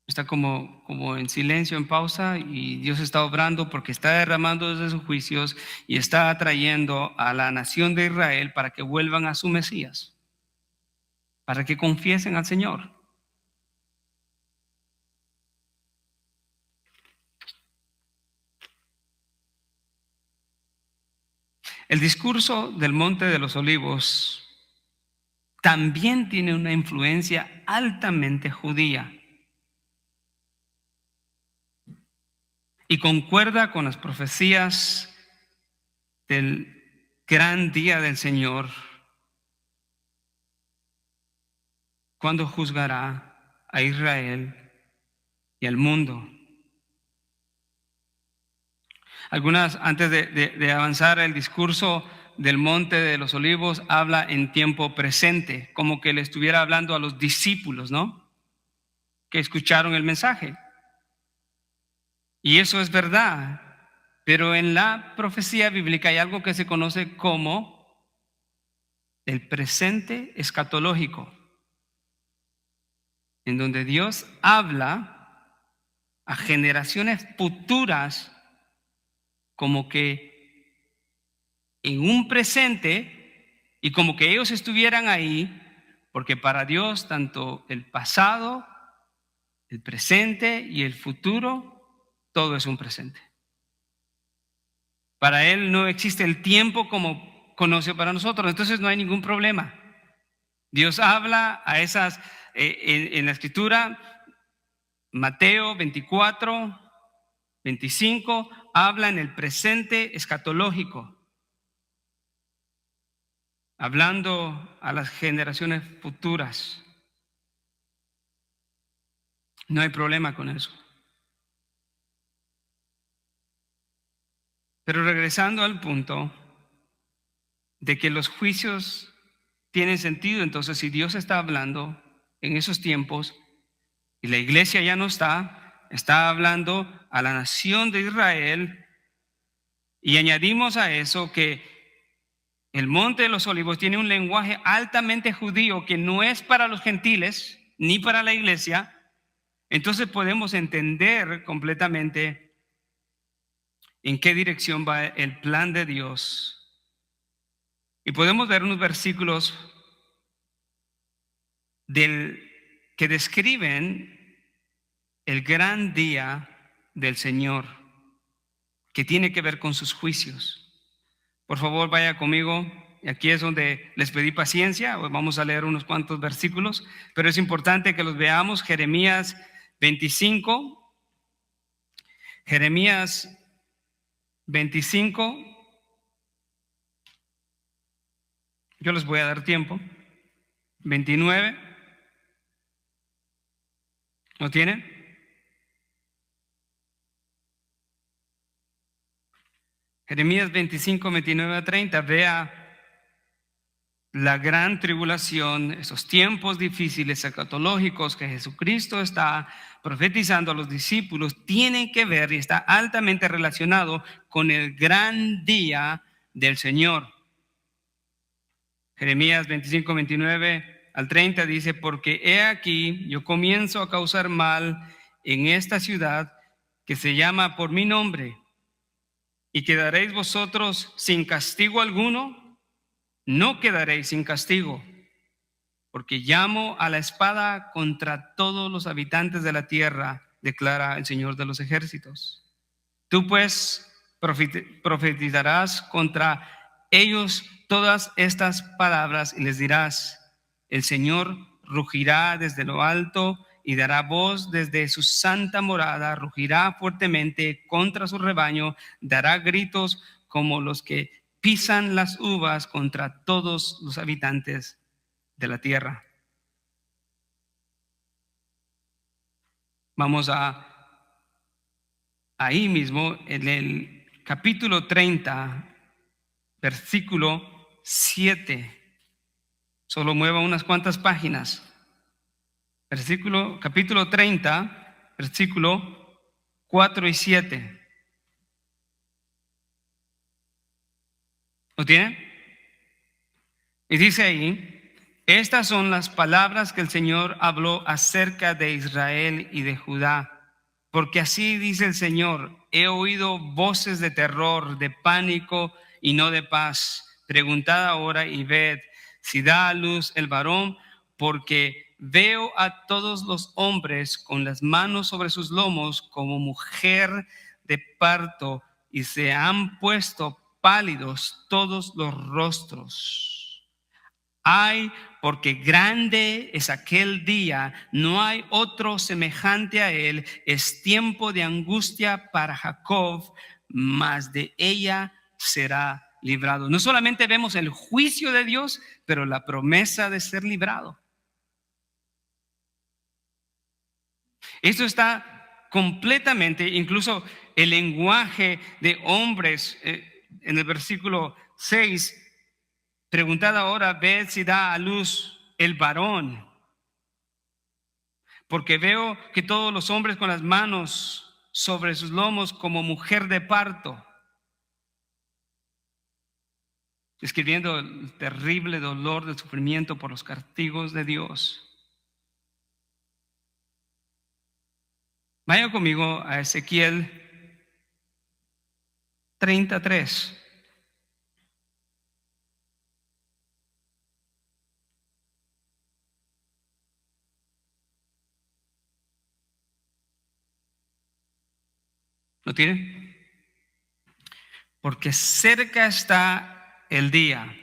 está como en silencio, en pausa, y Dios está obrando porque está derramando desde sus juicios y está atrayendo a la nación de Israel para que vuelvan a su Mesías, para que confiesen al Señor. El discurso del Monte de los Olivos también tiene una influencia altamente judía y concuerda con las profecías del gran día del Señor, cuando juzgará a Israel y al mundo. Antes de avanzar, el discurso del Monte de los Olivos habla en tiempo presente, como que le estuviera hablando a los discípulos, ¿no? Que escucharon el mensaje. Y eso es verdad, pero en la profecía bíblica hay algo que se conoce como el presente escatológico, en donde Dios habla a generaciones futuras como que en un presente y como que ellos estuvieran ahí, porque para Dios tanto el pasado, el presente y el futuro, todo es un presente. Para Él no existe el tiempo como conoce para nosotros, entonces no hay ningún problema. Dios habla a esas, en la escritura, Mateo 24, 25, habla en el presente escatológico, hablando a las generaciones futuras. No hay problema con eso. Pero regresando al punto de que los juicios tienen sentido, entonces si Dios está hablando en esos tiempos y la iglesia ya no está hablando a la nación de Israel, y añadimos a eso que el Monte de los Olivos tiene un lenguaje altamente judío que no es para los gentiles ni para la iglesia, entonces podemos entender completamente en qué dirección va el plan de Dios. Y podemos ver unos versículos que describen el gran día del Señor, que tiene que ver con sus juicios. Por favor, vaya conmigo. Y aquí es donde les pedí paciencia. Vamos a leer unos cuantos versículos, pero es importante que los veamos. Jeremías 25. Jeremías 25. Yo les voy a dar tiempo. 29. ¿Lo tienen? Jeremías 25, 29 a 30. Vea la gran tribulación, esos tiempos difíciles escatológicos que Jesucristo está profetizando a los discípulos, tienen que ver y está altamente relacionado con el gran día del Señor. Jeremías 25, 29 al 30 dice: porque he aquí, yo comienzo a causar mal en esta ciudad que se llama por mi nombre, y quedaréis vosotros sin castigo alguno. No quedaréis sin castigo, porque llamo a la espada contra todos los habitantes de la tierra, declara el Señor de los ejércitos. Tú pues profetizarás contra ellos todas estas palabras y les dirás: el Señor rugirá desde lo alto y dará voz desde su santa morada, rugirá fuertemente contra su rebaño, dará gritos como los que pisan las uvas contra todos los habitantes de la tierra. Vamos ahí mismo en el capítulo 30, versículo 7. Solo mueva unas cuantas páginas. Capítulo 30, versículo 4 y 7. ¿Lo tienen? Y dice ahí: estas son las palabras que el Señor habló acerca de Israel y de Judá. Porque así dice el Señor: he oído voces de terror, de pánico y no de paz. Preguntad ahora y ved si da a luz el varón, porque veo a todos los hombres con las manos sobre sus lomos como mujer de parto, y se han puesto pálidos todos los rostros. Ay, porque grande es aquel día, no hay otro semejante a él. Es tiempo de angustia para Jacob, mas de ella será librado. No solamente vemos el juicio de Dios, pero la promesa de ser librado. Esto está completamente, incluso el lenguaje de hombres en el versículo 6. Preguntad ahora, ved si da a luz el varón, porque veo que todos los hombres con las manos sobre sus lomos como mujer de parto, describiendo el terrible dolor del sufrimiento por los castigos de Dios. Vaya conmigo a Ezequiel 33. ¿Lo tiene? Porque cerca está el día.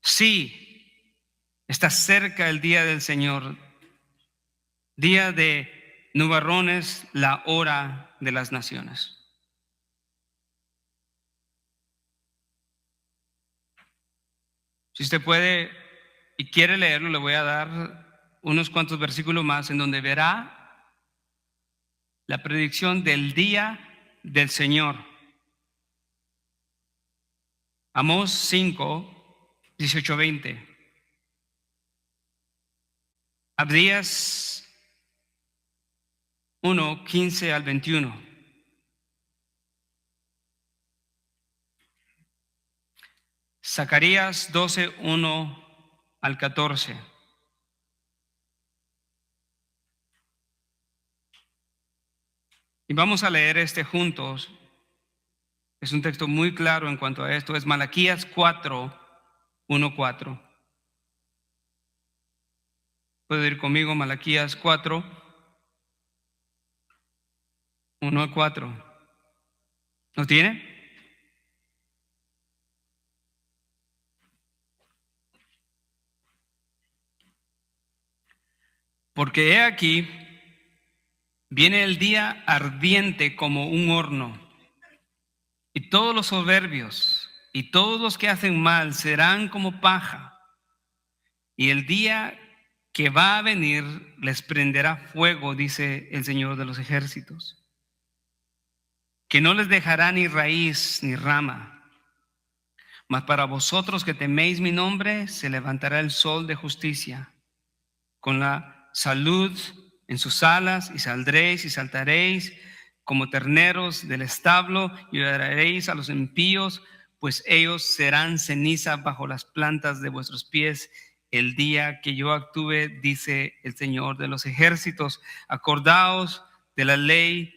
Sí, está cerca el día del Señor, día de nubarrones, la hora de las naciones. Si usted puede y quiere leerlo, le voy a dar unos cuantos versículos más en donde verá la predicción del día del Señor. Amós 5, 18, 20. Abdías 1, 15 al 21. Zacarías 12, 1 al 14. Y vamos a leer juntos. Es un texto muy claro en cuanto a esto. Es Malaquías 4, 1, 4. Puede ir conmigo, Malaquías 4, 1 a 4. ¿Lo tiene? Porque he aquí, viene el día ardiente como un horno, y todos los soberbios y todos los que hacen mal serán como paja, y el día que va a venir les prenderá fuego, dice el Señor de los ejércitos, que no les dejará ni raíz ni rama. Mas para vosotros que teméis mi nombre, se levantará el sol de justicia, con la salud en sus alas, y saldréis y saltaréis como terneros del establo, y oraréis a los impíos, pues ellos serán ceniza bajo las plantas de vuestros pies el día que yo actúe, dice el Señor de los ejércitos. Acordaos de la ley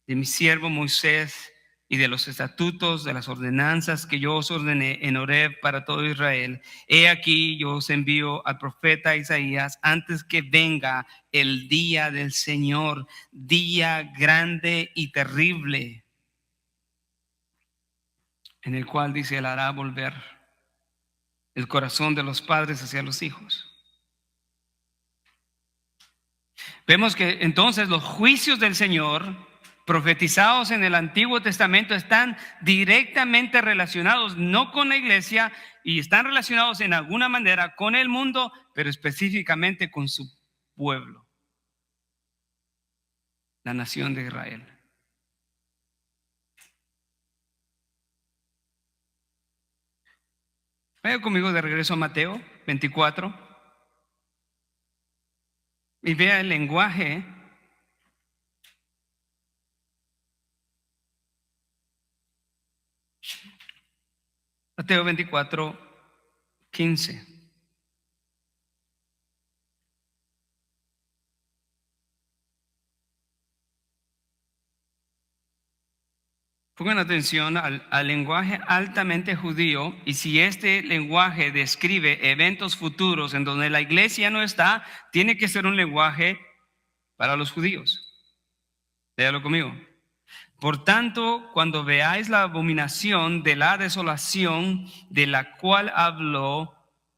de mi siervo Moisés y de los estatutos, de las ordenanzas que yo os ordené en Horeb para todo Israel. He aquí yo os envío al profeta Isaías antes que venga el día del Señor, día grande y terrible, en el cual, dice, él hará volver el corazón de los padres hacia los hijos. Vemos que entonces los juicios del Señor profetizados en el Antiguo Testamento están directamente relacionados, no con la iglesia, y están relacionados en alguna manera con el mundo, pero específicamente con su pueblo, la nación de Israel. Vaya conmigo de regreso a Mateo 24 y vea el lenguaje Mateo 24, 15. Pongan atención al lenguaje altamente judío, y si este lenguaje describe eventos futuros en donde la iglesia no está, tiene que ser un lenguaje para los judíos. Léalo conmigo. Por tanto, cuando veáis la abominación de la desolación de la cual habló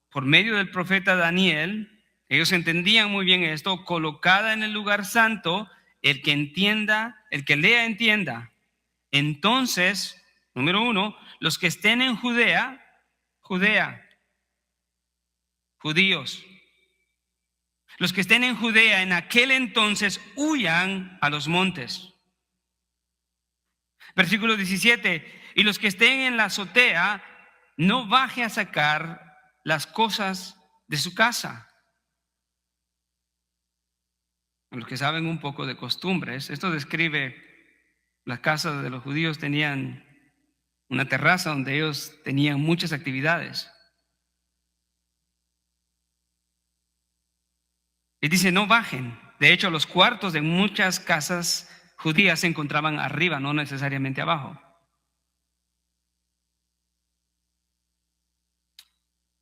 por medio del profeta Daniel, ellos entendían muy bien esto, colocada en el lugar santo, el que entienda, el que lea entienda. Entonces, número 1, los que estén en Judea, judíos, los que estén en Judea en aquel entonces huyan a los montes. Versículo 17, y los que estén en la azotea, no baje a sacar las cosas de su casa. Los que saben un poco de costumbres, esto describe las casas de los judíos, tenían una terraza donde ellos tenían muchas actividades. Y dice, no bajen. De hecho, los cuartos de muchas casas judías se encontraban arriba, no necesariamente abajo.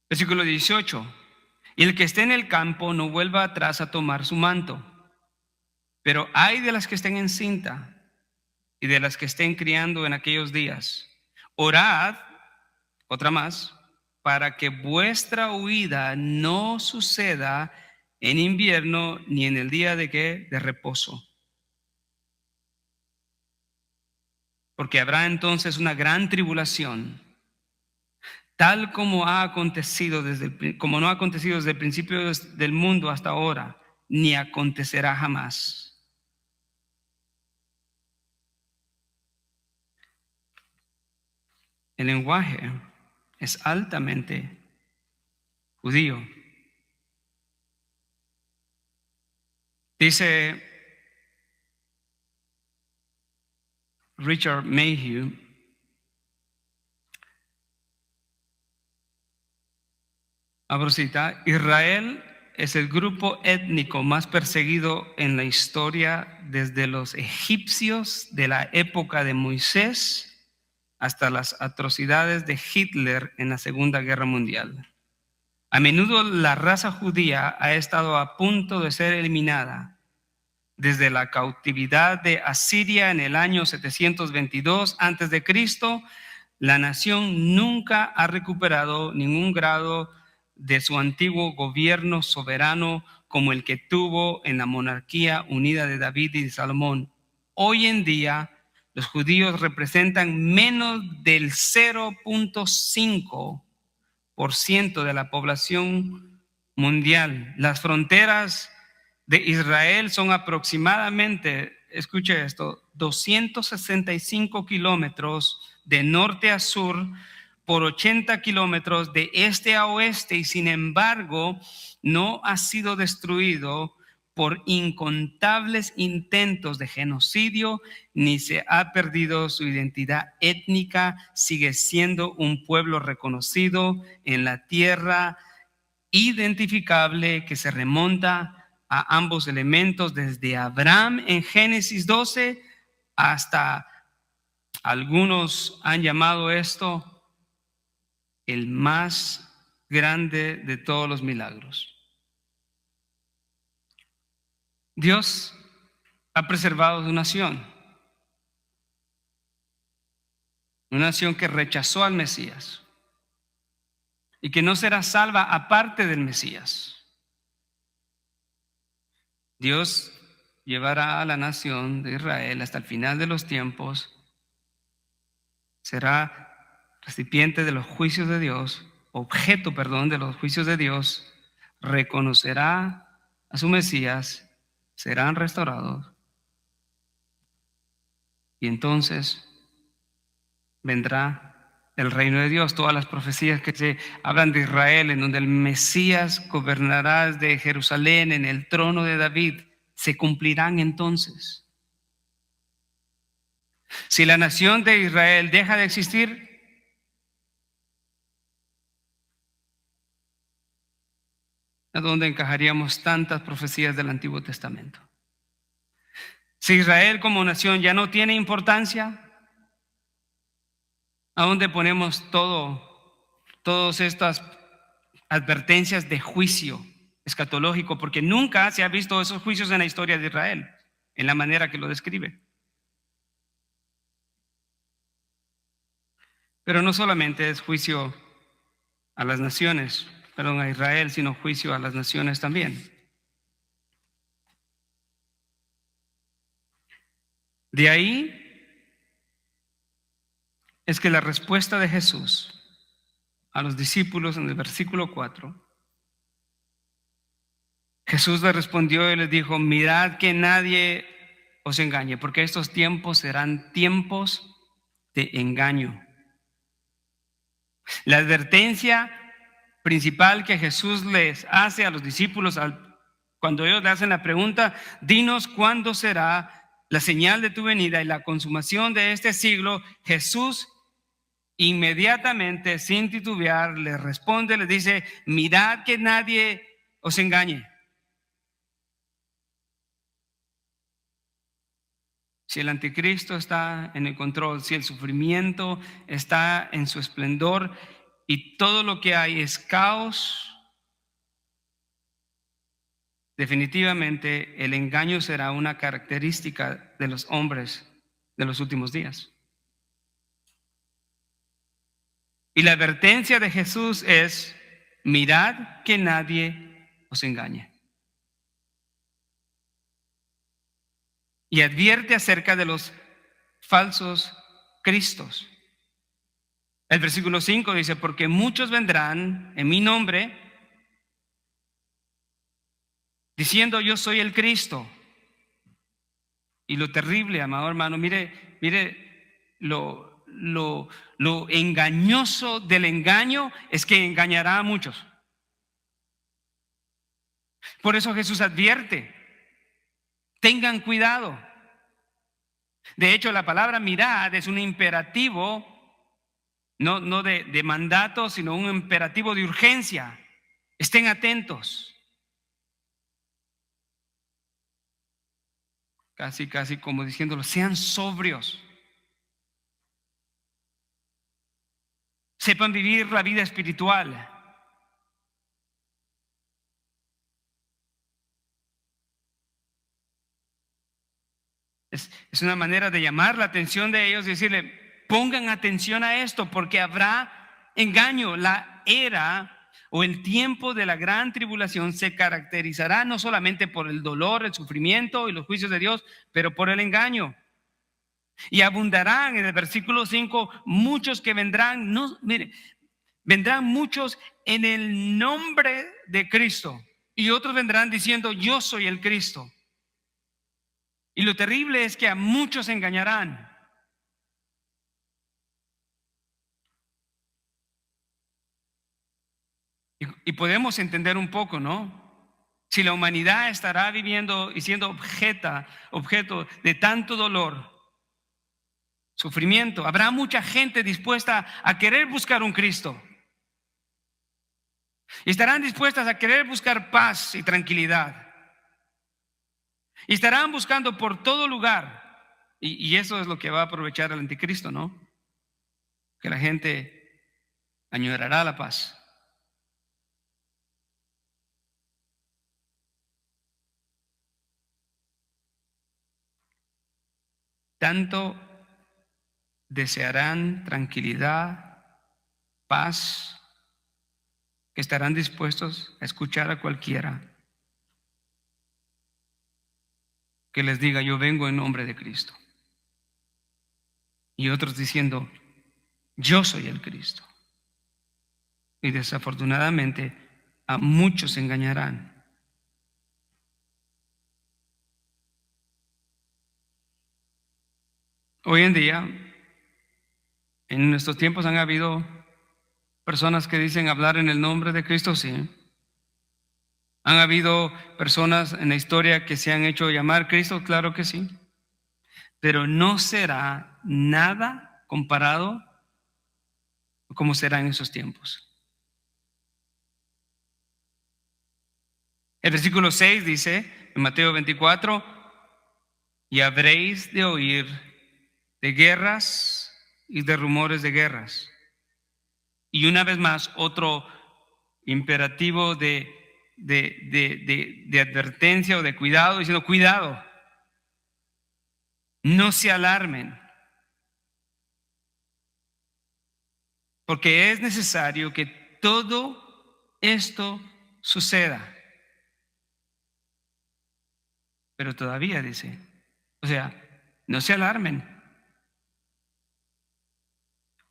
Versículo 18. Y el que esté en el campo no vuelva atrás a tomar su manto. Pero hay de las que estén en cinta y de las que estén criando en aquellos días. Orad, otra más, para que vuestra huida no suceda en invierno ni en el día de ¿qué? De reposo. Porque habrá entonces una gran tribulación, tal como ha acontecido como no ha acontecido desde el principio del mundo hasta ahora, ni acontecerá jamás. El lenguaje es altamente judío. Dice Richard Mayhew, abro cita, Israel es el grupo étnico más perseguido en la historia desde los egipcios de la época de Moisés hasta las atrocidades de Hitler en la Segunda Guerra Mundial. A menudo la raza judía ha estado a punto de ser eliminada. Desde la cautividad de Asiria en el año 722 a.C., la nación nunca ha recuperado ningún grado de su antiguo gobierno soberano como el que tuvo en la monarquía unida de David y de Salomón. Hoy en día, los judíos representan menos del 0.5% de la población mundial. Las fronteras de Israel son aproximadamente, escuche esto, 265 kilómetros de norte a sur por 80 kilómetros de este a oeste, y sin embargo no ha sido destruido por incontables intentos de genocidio, ni se ha perdido su identidad étnica. Sigue siendo un pueblo reconocido en la tierra, identificable, que se remonta a ambos elementos, desde Abraham en Génesis 12 hasta, algunos han llamado esto el más grande de todos los milagros. Dios ha preservado su nación, una nación que rechazó al Mesías y que no será salva aparte del Mesías. Dios llevará a la nación de Israel hasta el final de los tiempos, será recipiente de los juicios de Dios, objeto, de los juicios de Dios, reconocerá a su Mesías, serán restaurados, y entonces vendrá el reino de Dios. Todas las profecías que se hablan de Israel, en donde el Mesías gobernará desde Jerusalén en el trono de David, se cumplirán entonces. Si la nación de Israel deja de existir, ¿a dónde encajaríamos tantas profecías del Antiguo Testamento? Si Israel como nación ya no tiene importancia, ¿a dónde ponemos todas estas advertencias de juicio escatológico? Porque nunca se ha visto esos juicios en la historia de Israel, en la manera que lo describe. Pero no solamente es juicio a las naciones, a Israel, sino juicio a las naciones también. De ahí es que la respuesta de Jesús a los discípulos en el versículo 4, Jesús les respondió y les dijo: mirad que nadie os engañe, porque estos tiempos serán tiempos de engaño. La advertencia principal que Jesús les hace a los discípulos cuando ellos le hacen la pregunta: dinos cuándo será la señal de tu venida y la consumación de este siglo, Jesús inmediatamente, sin titubear, les responde, les dice: mirad que nadie os engañe. Si el anticristo está en el control, si el sufrimiento está en su esplendor y todo lo que hay es caos, definitivamente el engaño será una característica de los hombres de los últimos días. Y la advertencia de Jesús es: mirad que nadie os engañe. Y advierte acerca de los falsos cristos. El versículo 5 dice: porque muchos vendrán en mi nombre diciendo yo soy el Cristo. Y lo terrible, amado hermano, mire lo engañoso del engaño es que engañará a muchos. Por eso Jesús advierte: tengan cuidado. De hecho, la palabra mirad es un imperativo, no de mandato, sino un imperativo de urgencia. Estén atentos. Casi como diciéndolo: sean sobrios. Sepan vivir la vida espiritual. Es una manera de llamar la atención de ellos y decirle: pongan atención a esto, porque habrá engaño. La era o el tiempo de la gran tribulación se caracterizará no solamente por el dolor, el sufrimiento y los juicios de Dios, pero por el engaño. Y abundarán, en el versículo 5, muchos que vendrán. No, mire, Vendrán muchos en el nombre de Cristo y otros vendrán diciendo, yo soy el Cristo. Y lo terrible es que a muchos engañarán. Y podemos entender un poco, ¿no? Si la humanidad estará viviendo y siendo objeto de tanto dolor, sufrimiento, habrá mucha gente dispuesta a querer buscar un Cristo. Y estarán dispuestas a querer buscar paz y tranquilidad. Y estarán buscando por todo lugar. Y eso es lo que va a aprovechar el anticristo, ¿no? Que la gente añorará la paz. Tanto desearán tranquilidad, paz, que estarán dispuestos a escuchar a cualquiera que les diga, yo vengo en nombre de Cristo. Y otros diciendo, yo soy el Cristo. Y desafortunadamente a muchos engañarán. Hoy en día, en nuestros tiempos han habido personas que dicen hablar en el nombre de Cristo, sí. Han habido personas en la historia que se han hecho llamar Cristo, claro que sí. Pero no será nada comparado como será en esos tiempos. El versículo 6 dice, en Mateo 24, y habréis de oír de guerras y de rumores de guerras. Y una vez más, otro imperativo de advertencia o de cuidado, diciendo, cuidado, no se alarmen, porque es necesario que todo esto suceda. Pero todavía dice, o sea, no se alarmen.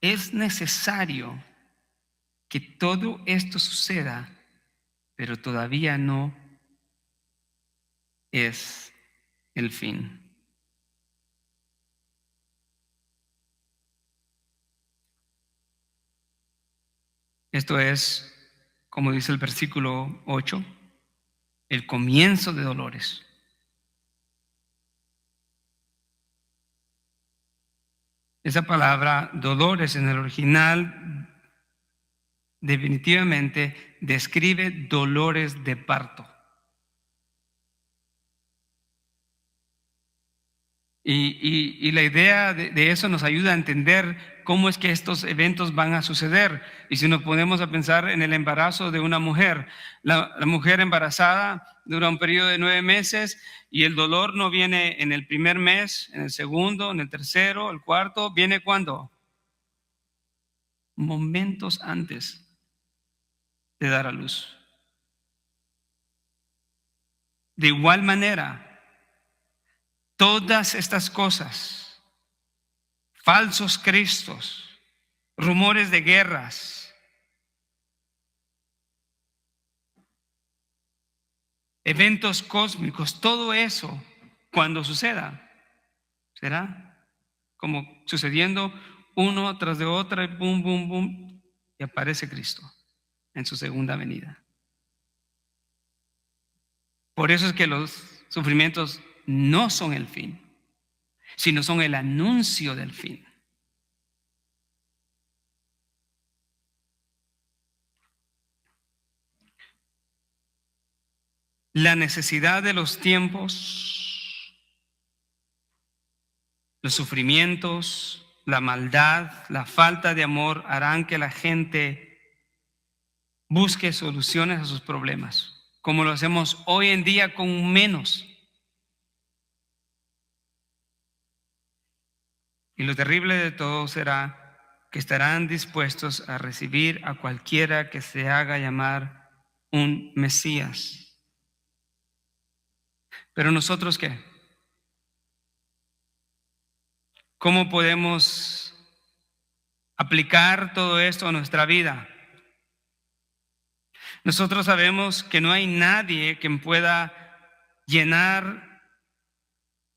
Es necesario que todo esto suceda, pero todavía no es el fin. Esto es, como dice el versículo 8, el comienzo de dolores. Esa palabra dolores en el original definitivamente describe dolores de parto. Y la idea de eso nos ayuda a entender cómo es que estos eventos van a suceder. Y si nos ponemos a pensar en el embarazo de una mujer, la mujer embarazada dura un periodo de 9 meses y el dolor no viene en el primer mes, en el segundo, en el tercero, el cuarto. ¿Viene cuándo? Momentos antes de dar a luz. De igual manera, todas estas cosas, falsos cristos, rumores de guerras, eventos cósmicos, todo eso, cuando suceda, será como sucediendo uno tras de otra, y boom, boom, boom, y aparece Cristo en su segunda venida. Por eso es que los sufrimientos no son el fin, sino son el anuncio del fin. La necesidad de los tiempos, los sufrimientos, la maldad, la falta de amor harán que la gente busque soluciones a sus problemas, como lo hacemos hoy en día con menos. Y lo terrible de todo será que estarán dispuestos a recibir a cualquiera que se haga llamar un Mesías. Pero nosotros, ¿qué? ¿Cómo podemos aplicar todo esto a nuestra vida? Nosotros sabemos que no hay nadie que pueda llenar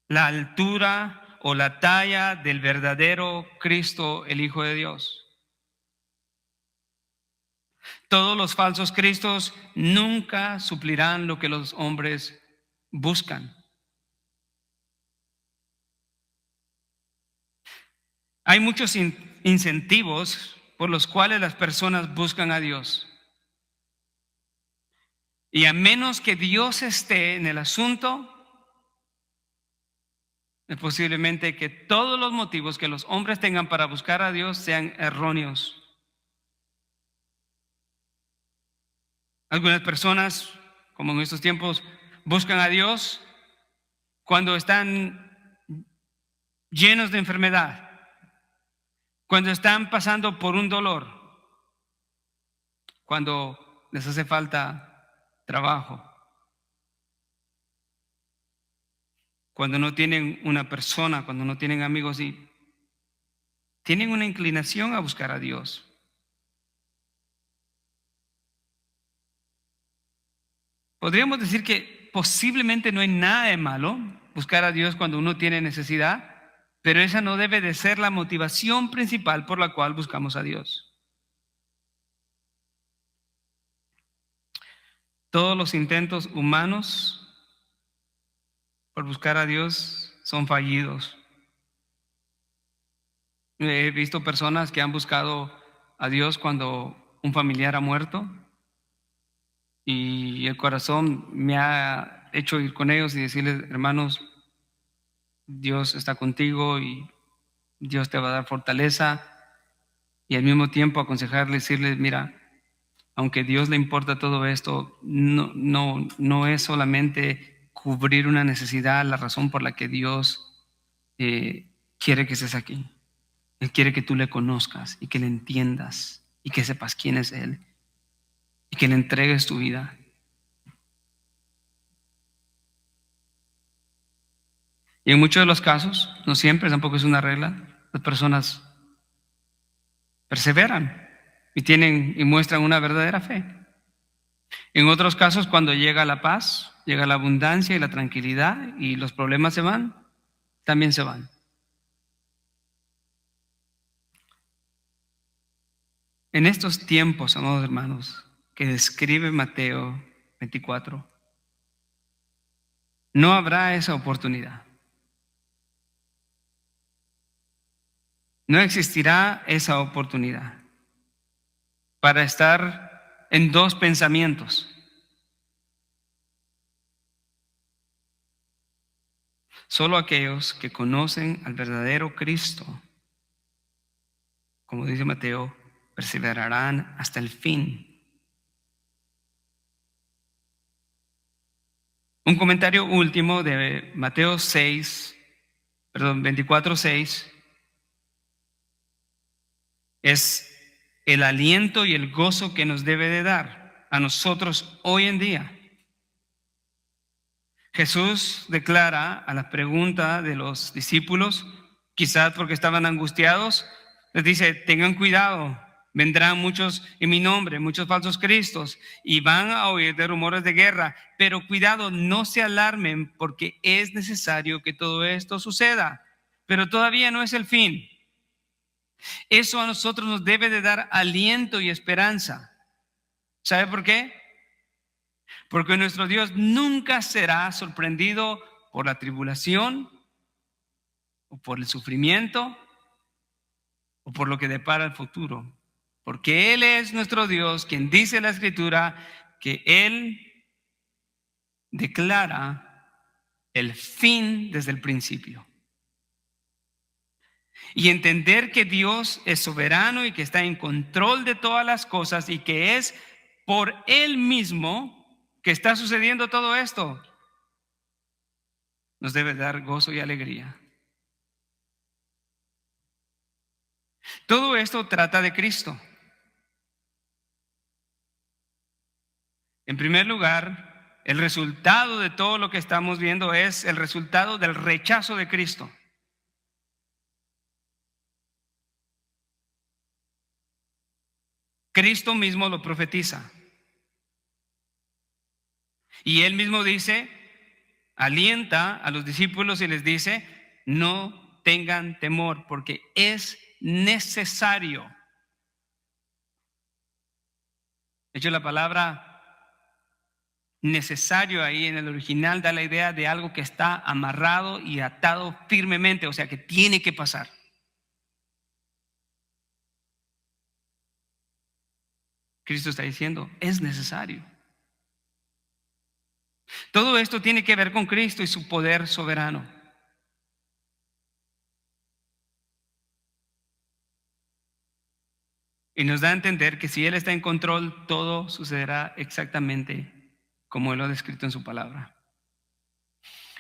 la altura o la talla del verdadero Cristo, el Hijo de Dios. Todos los falsos cristos nunca suplirán lo que los hombres buscan. Hay muchos incentivos por los cuales las personas buscan a Dios. Y a menos que Dios esté en el asunto, es posiblemente que todos los motivos que los hombres tengan para buscar a Dios sean erróneos. Algunas personas, como en estos tiempos, buscan a Dios cuando están llenos de enfermedad, cuando están pasando por un dolor, cuando les hace falta trabajo, cuando no tienen una persona, cuando no tienen amigos y tienen una inclinación a buscar a Dios. Podríamos decir que posiblemente no hay nada de malo buscar a Dios cuando uno tiene necesidad, pero esa no debe de ser la motivación principal por la cual buscamos a Dios. Todos los intentos humanos por buscar a Dios son fallidos. He visto personas que han buscado a Dios cuando un familiar ha muerto y el corazón me ha hecho ir con ellos y decirles, hermanos, Dios está contigo y Dios te va a dar fortaleza, y al mismo tiempo aconsejarles, decirles, mira, aunque Dios le importa todo esto, no es solamente cubrir una necesidad la razón por la que Dios quiere que estés aquí. Él quiere que tú le conozcas y que le entiendas y que sepas quién es Él y que le entregues tu vida. Y en muchos de los casos, no siempre, tampoco es una regla, las personas perseveran y muestran una verdadera fe. En otros casos, cuando llega la paz, llega la abundancia y la tranquilidad y los problemas se van, también se van. En estos tiempos, amados hermanos, que describe Mateo 24, no habrá esa oportunidad. No existirá esa oportunidad para estar en dos pensamientos. Solo aquellos que conocen al verdadero Cristo, como dice Mateo, perseverarán hasta el fin. Un comentario último de Mateo 24:6 es el aliento y el gozo que nos debe de dar a nosotros hoy en día. Jesús declara a la pregunta de los discípulos, quizás porque estaban angustiados, les dice, tengan cuidado, vendrán muchos en mi nombre, muchos falsos cristos, y van a oír de rumores de guerra, pero cuidado, no se alarmen porque es necesario que todo esto suceda, pero todavía no es el fin. Eso a nosotros nos debe de dar aliento y esperanza. ¿Sabe por qué? Porque nuestro Dios nunca será sorprendido por la tribulación o por el sufrimiento o por lo que depara el futuro. Porque Él es nuestro Dios, quien dice en la Escritura que Él declara el fin desde el principio. Y entender que Dios es soberano y que está en control de todas las cosas y que es por Él mismo que está sucediendo todo esto, nos debe dar gozo y alegría. Todo esto trata de Cristo. En primer lugar, el resultado de todo lo que estamos viendo es el resultado del rechazo de Cristo. Cristo mismo lo profetiza. Y él mismo dice, alienta a los discípulos y les dice, no tengan temor, porque es necesario. De hecho, la palabra necesario ahí en el original da la idea de algo que está amarrado y atado firmemente, o sea que tiene que pasar. Cristo está diciendo, es necesario. Todo esto tiene que ver con Cristo y su poder soberano. Y nos da a entender que si Él está en control, todo sucederá exactamente como Él lo ha descrito en su palabra.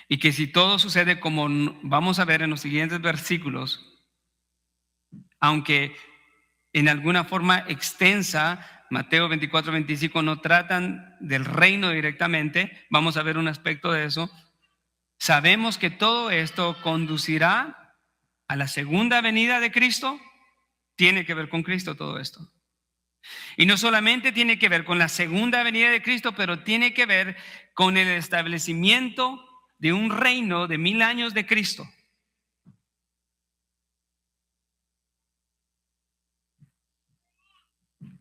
Y que si todo sucede como vamos a ver en los siguientes versículos, aunque en alguna forma extensa, Mateo 24, 25 no tratan del reino directamente, vamos a ver un aspecto de eso. Sabemos que todo esto conducirá a la segunda venida de Cristo. Tiene que ver con Cristo todo esto. Y no solamente tiene que ver con la segunda venida de Cristo, pero tiene que ver con el establecimiento de un reino de 1000 años de Cristo.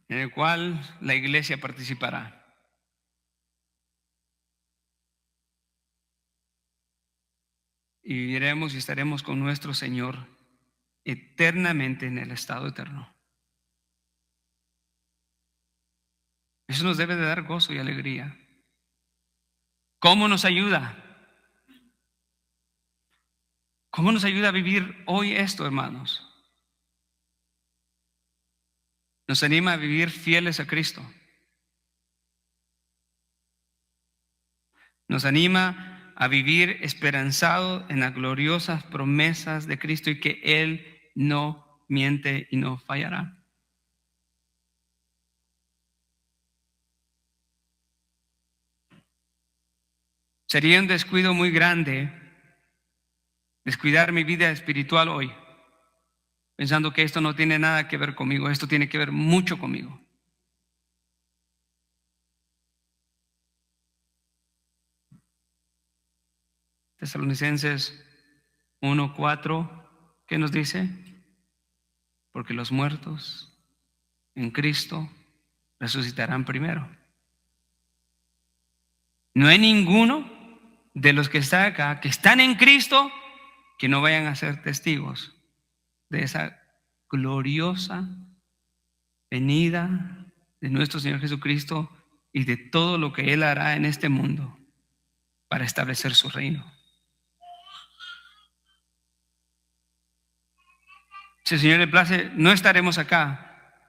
En el cual la iglesia participará. Y viviremos y estaremos con nuestro Señor eternamente en el estado eterno. Eso nos debe de dar gozo y alegría. ¿Cómo nos ayuda? ¿Cómo nos ayuda a vivir hoy esto, hermanos? Nos anima a vivir fieles a Cristo. Nos anima a vivir esperanzado en las gloriosas promesas de Cristo y que Él no miente y no fallará. Sería un descuido muy grande descuidar mi vida espiritual hoy, pensando que esto no tiene nada que ver conmigo, esto tiene que ver mucho conmigo. Tesalonicenses 1:4, ¿qué nos dice? Porque los muertos en Cristo resucitarán primero. No hay ninguno de los que están acá, que están en Cristo, que no vayan a ser testigos de esa gloriosa venida de nuestro Señor Jesucristo y de todo lo que Él hará en este mundo para establecer su reino. Si el Señor le place, no estaremos acá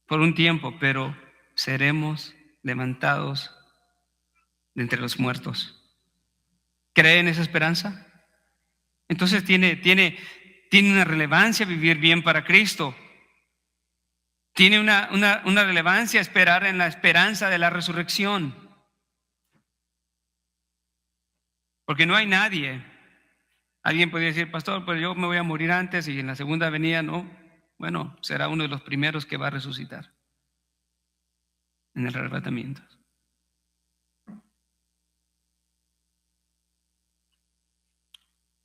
por un tiempo, pero seremos levantados de entre los muertos. ¿Cree en esa esperanza? Entonces tiene una relevancia vivir bien para Cristo. Tiene una relevancia esperar en la esperanza de la resurrección. Porque no hay nadie. Alguien podría decir, pastor, pues yo me voy a morir antes y en la segunda venida no. Bueno, será uno de los primeros que va a resucitar en el arrebatamiento.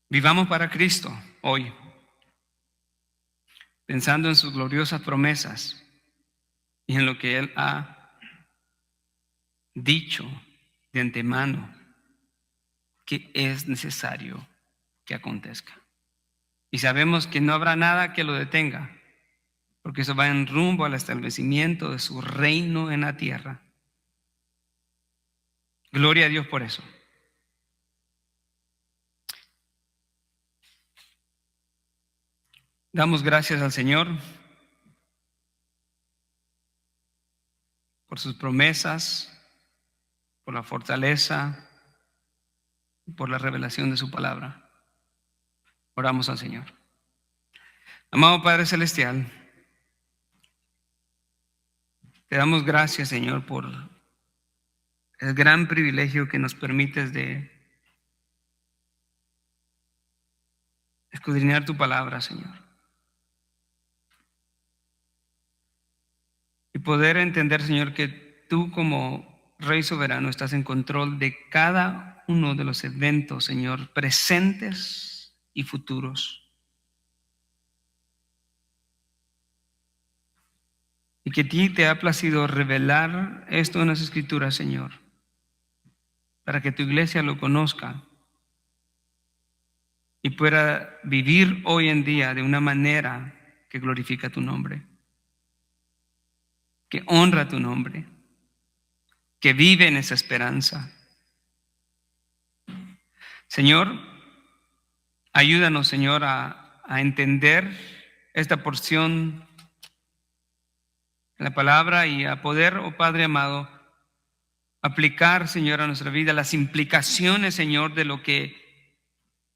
Vivamos para Cristo hoy, pensando en sus gloriosas promesas y en lo que Él ha dicho de antemano que es necesario que acontezca. Y sabemos que no habrá nada que lo detenga, porque eso va en rumbo al establecimiento de su reino en la tierra. Gloria a Dios por eso. Damos gracias al Señor por sus promesas, por la fortaleza, por la revelación de su palabra. Oramos al Señor. Amado Padre Celestial, te damos gracias, Señor, por el gran privilegio que nos permites de escudriñar tu palabra, Señor. Y poder entender, Señor, que tú como Rey soberano, estás en control de cada uno de los eventos, Señor, presentes y futuros. Y que a ti te ha placido revelar esto en las Escrituras, Señor, para que tu iglesia lo conozca y pueda vivir hoy en día de una manera que glorifica tu nombre, que honra tu nombre, que vive en esa esperanza. Señor, ayúdanos, Señor, a entender esta porción de la palabra y a poder, oh Padre amado, aplicar, Señor, a nuestra vida las implicaciones, Señor, de lo que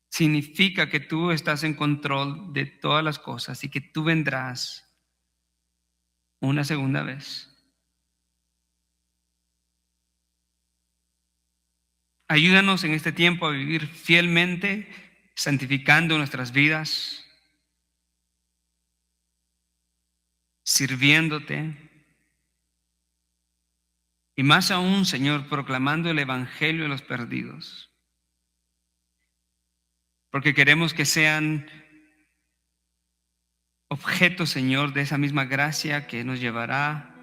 significa que tú estás en control de todas las cosas y que tú vendrás una segunda vez. Ayúdanos en este tiempo a vivir fielmente, santificando nuestras vidas, sirviéndote y más aún, Señor, proclamando el evangelio a los perdidos. Porque queremos que sean objeto, Señor, de esa misma gracia que nos llevará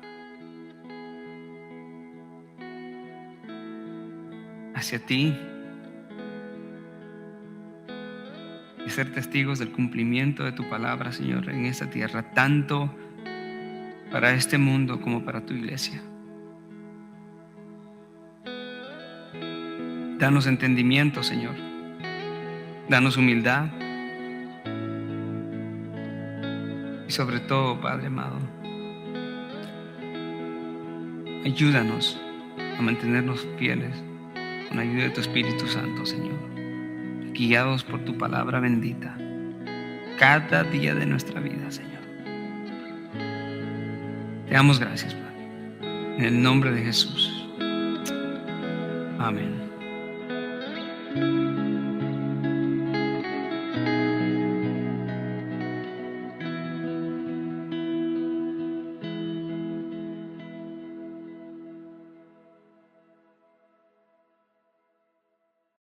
hacia ti y ser testigos del cumplimiento de tu palabra, Señor, en esta tierra, tanto para este mundo como para tu iglesia. Danos entendimiento, Señor. Danos humildad. Y sobre todo, Padre amado, ayúdanos a mantenernos fieles con la ayuda de tu Espíritu Santo, Señor, guiados por tu palabra bendita cada día de nuestra vida, Señor. Te damos gracias, Padre, en el nombre de Jesús. Amén.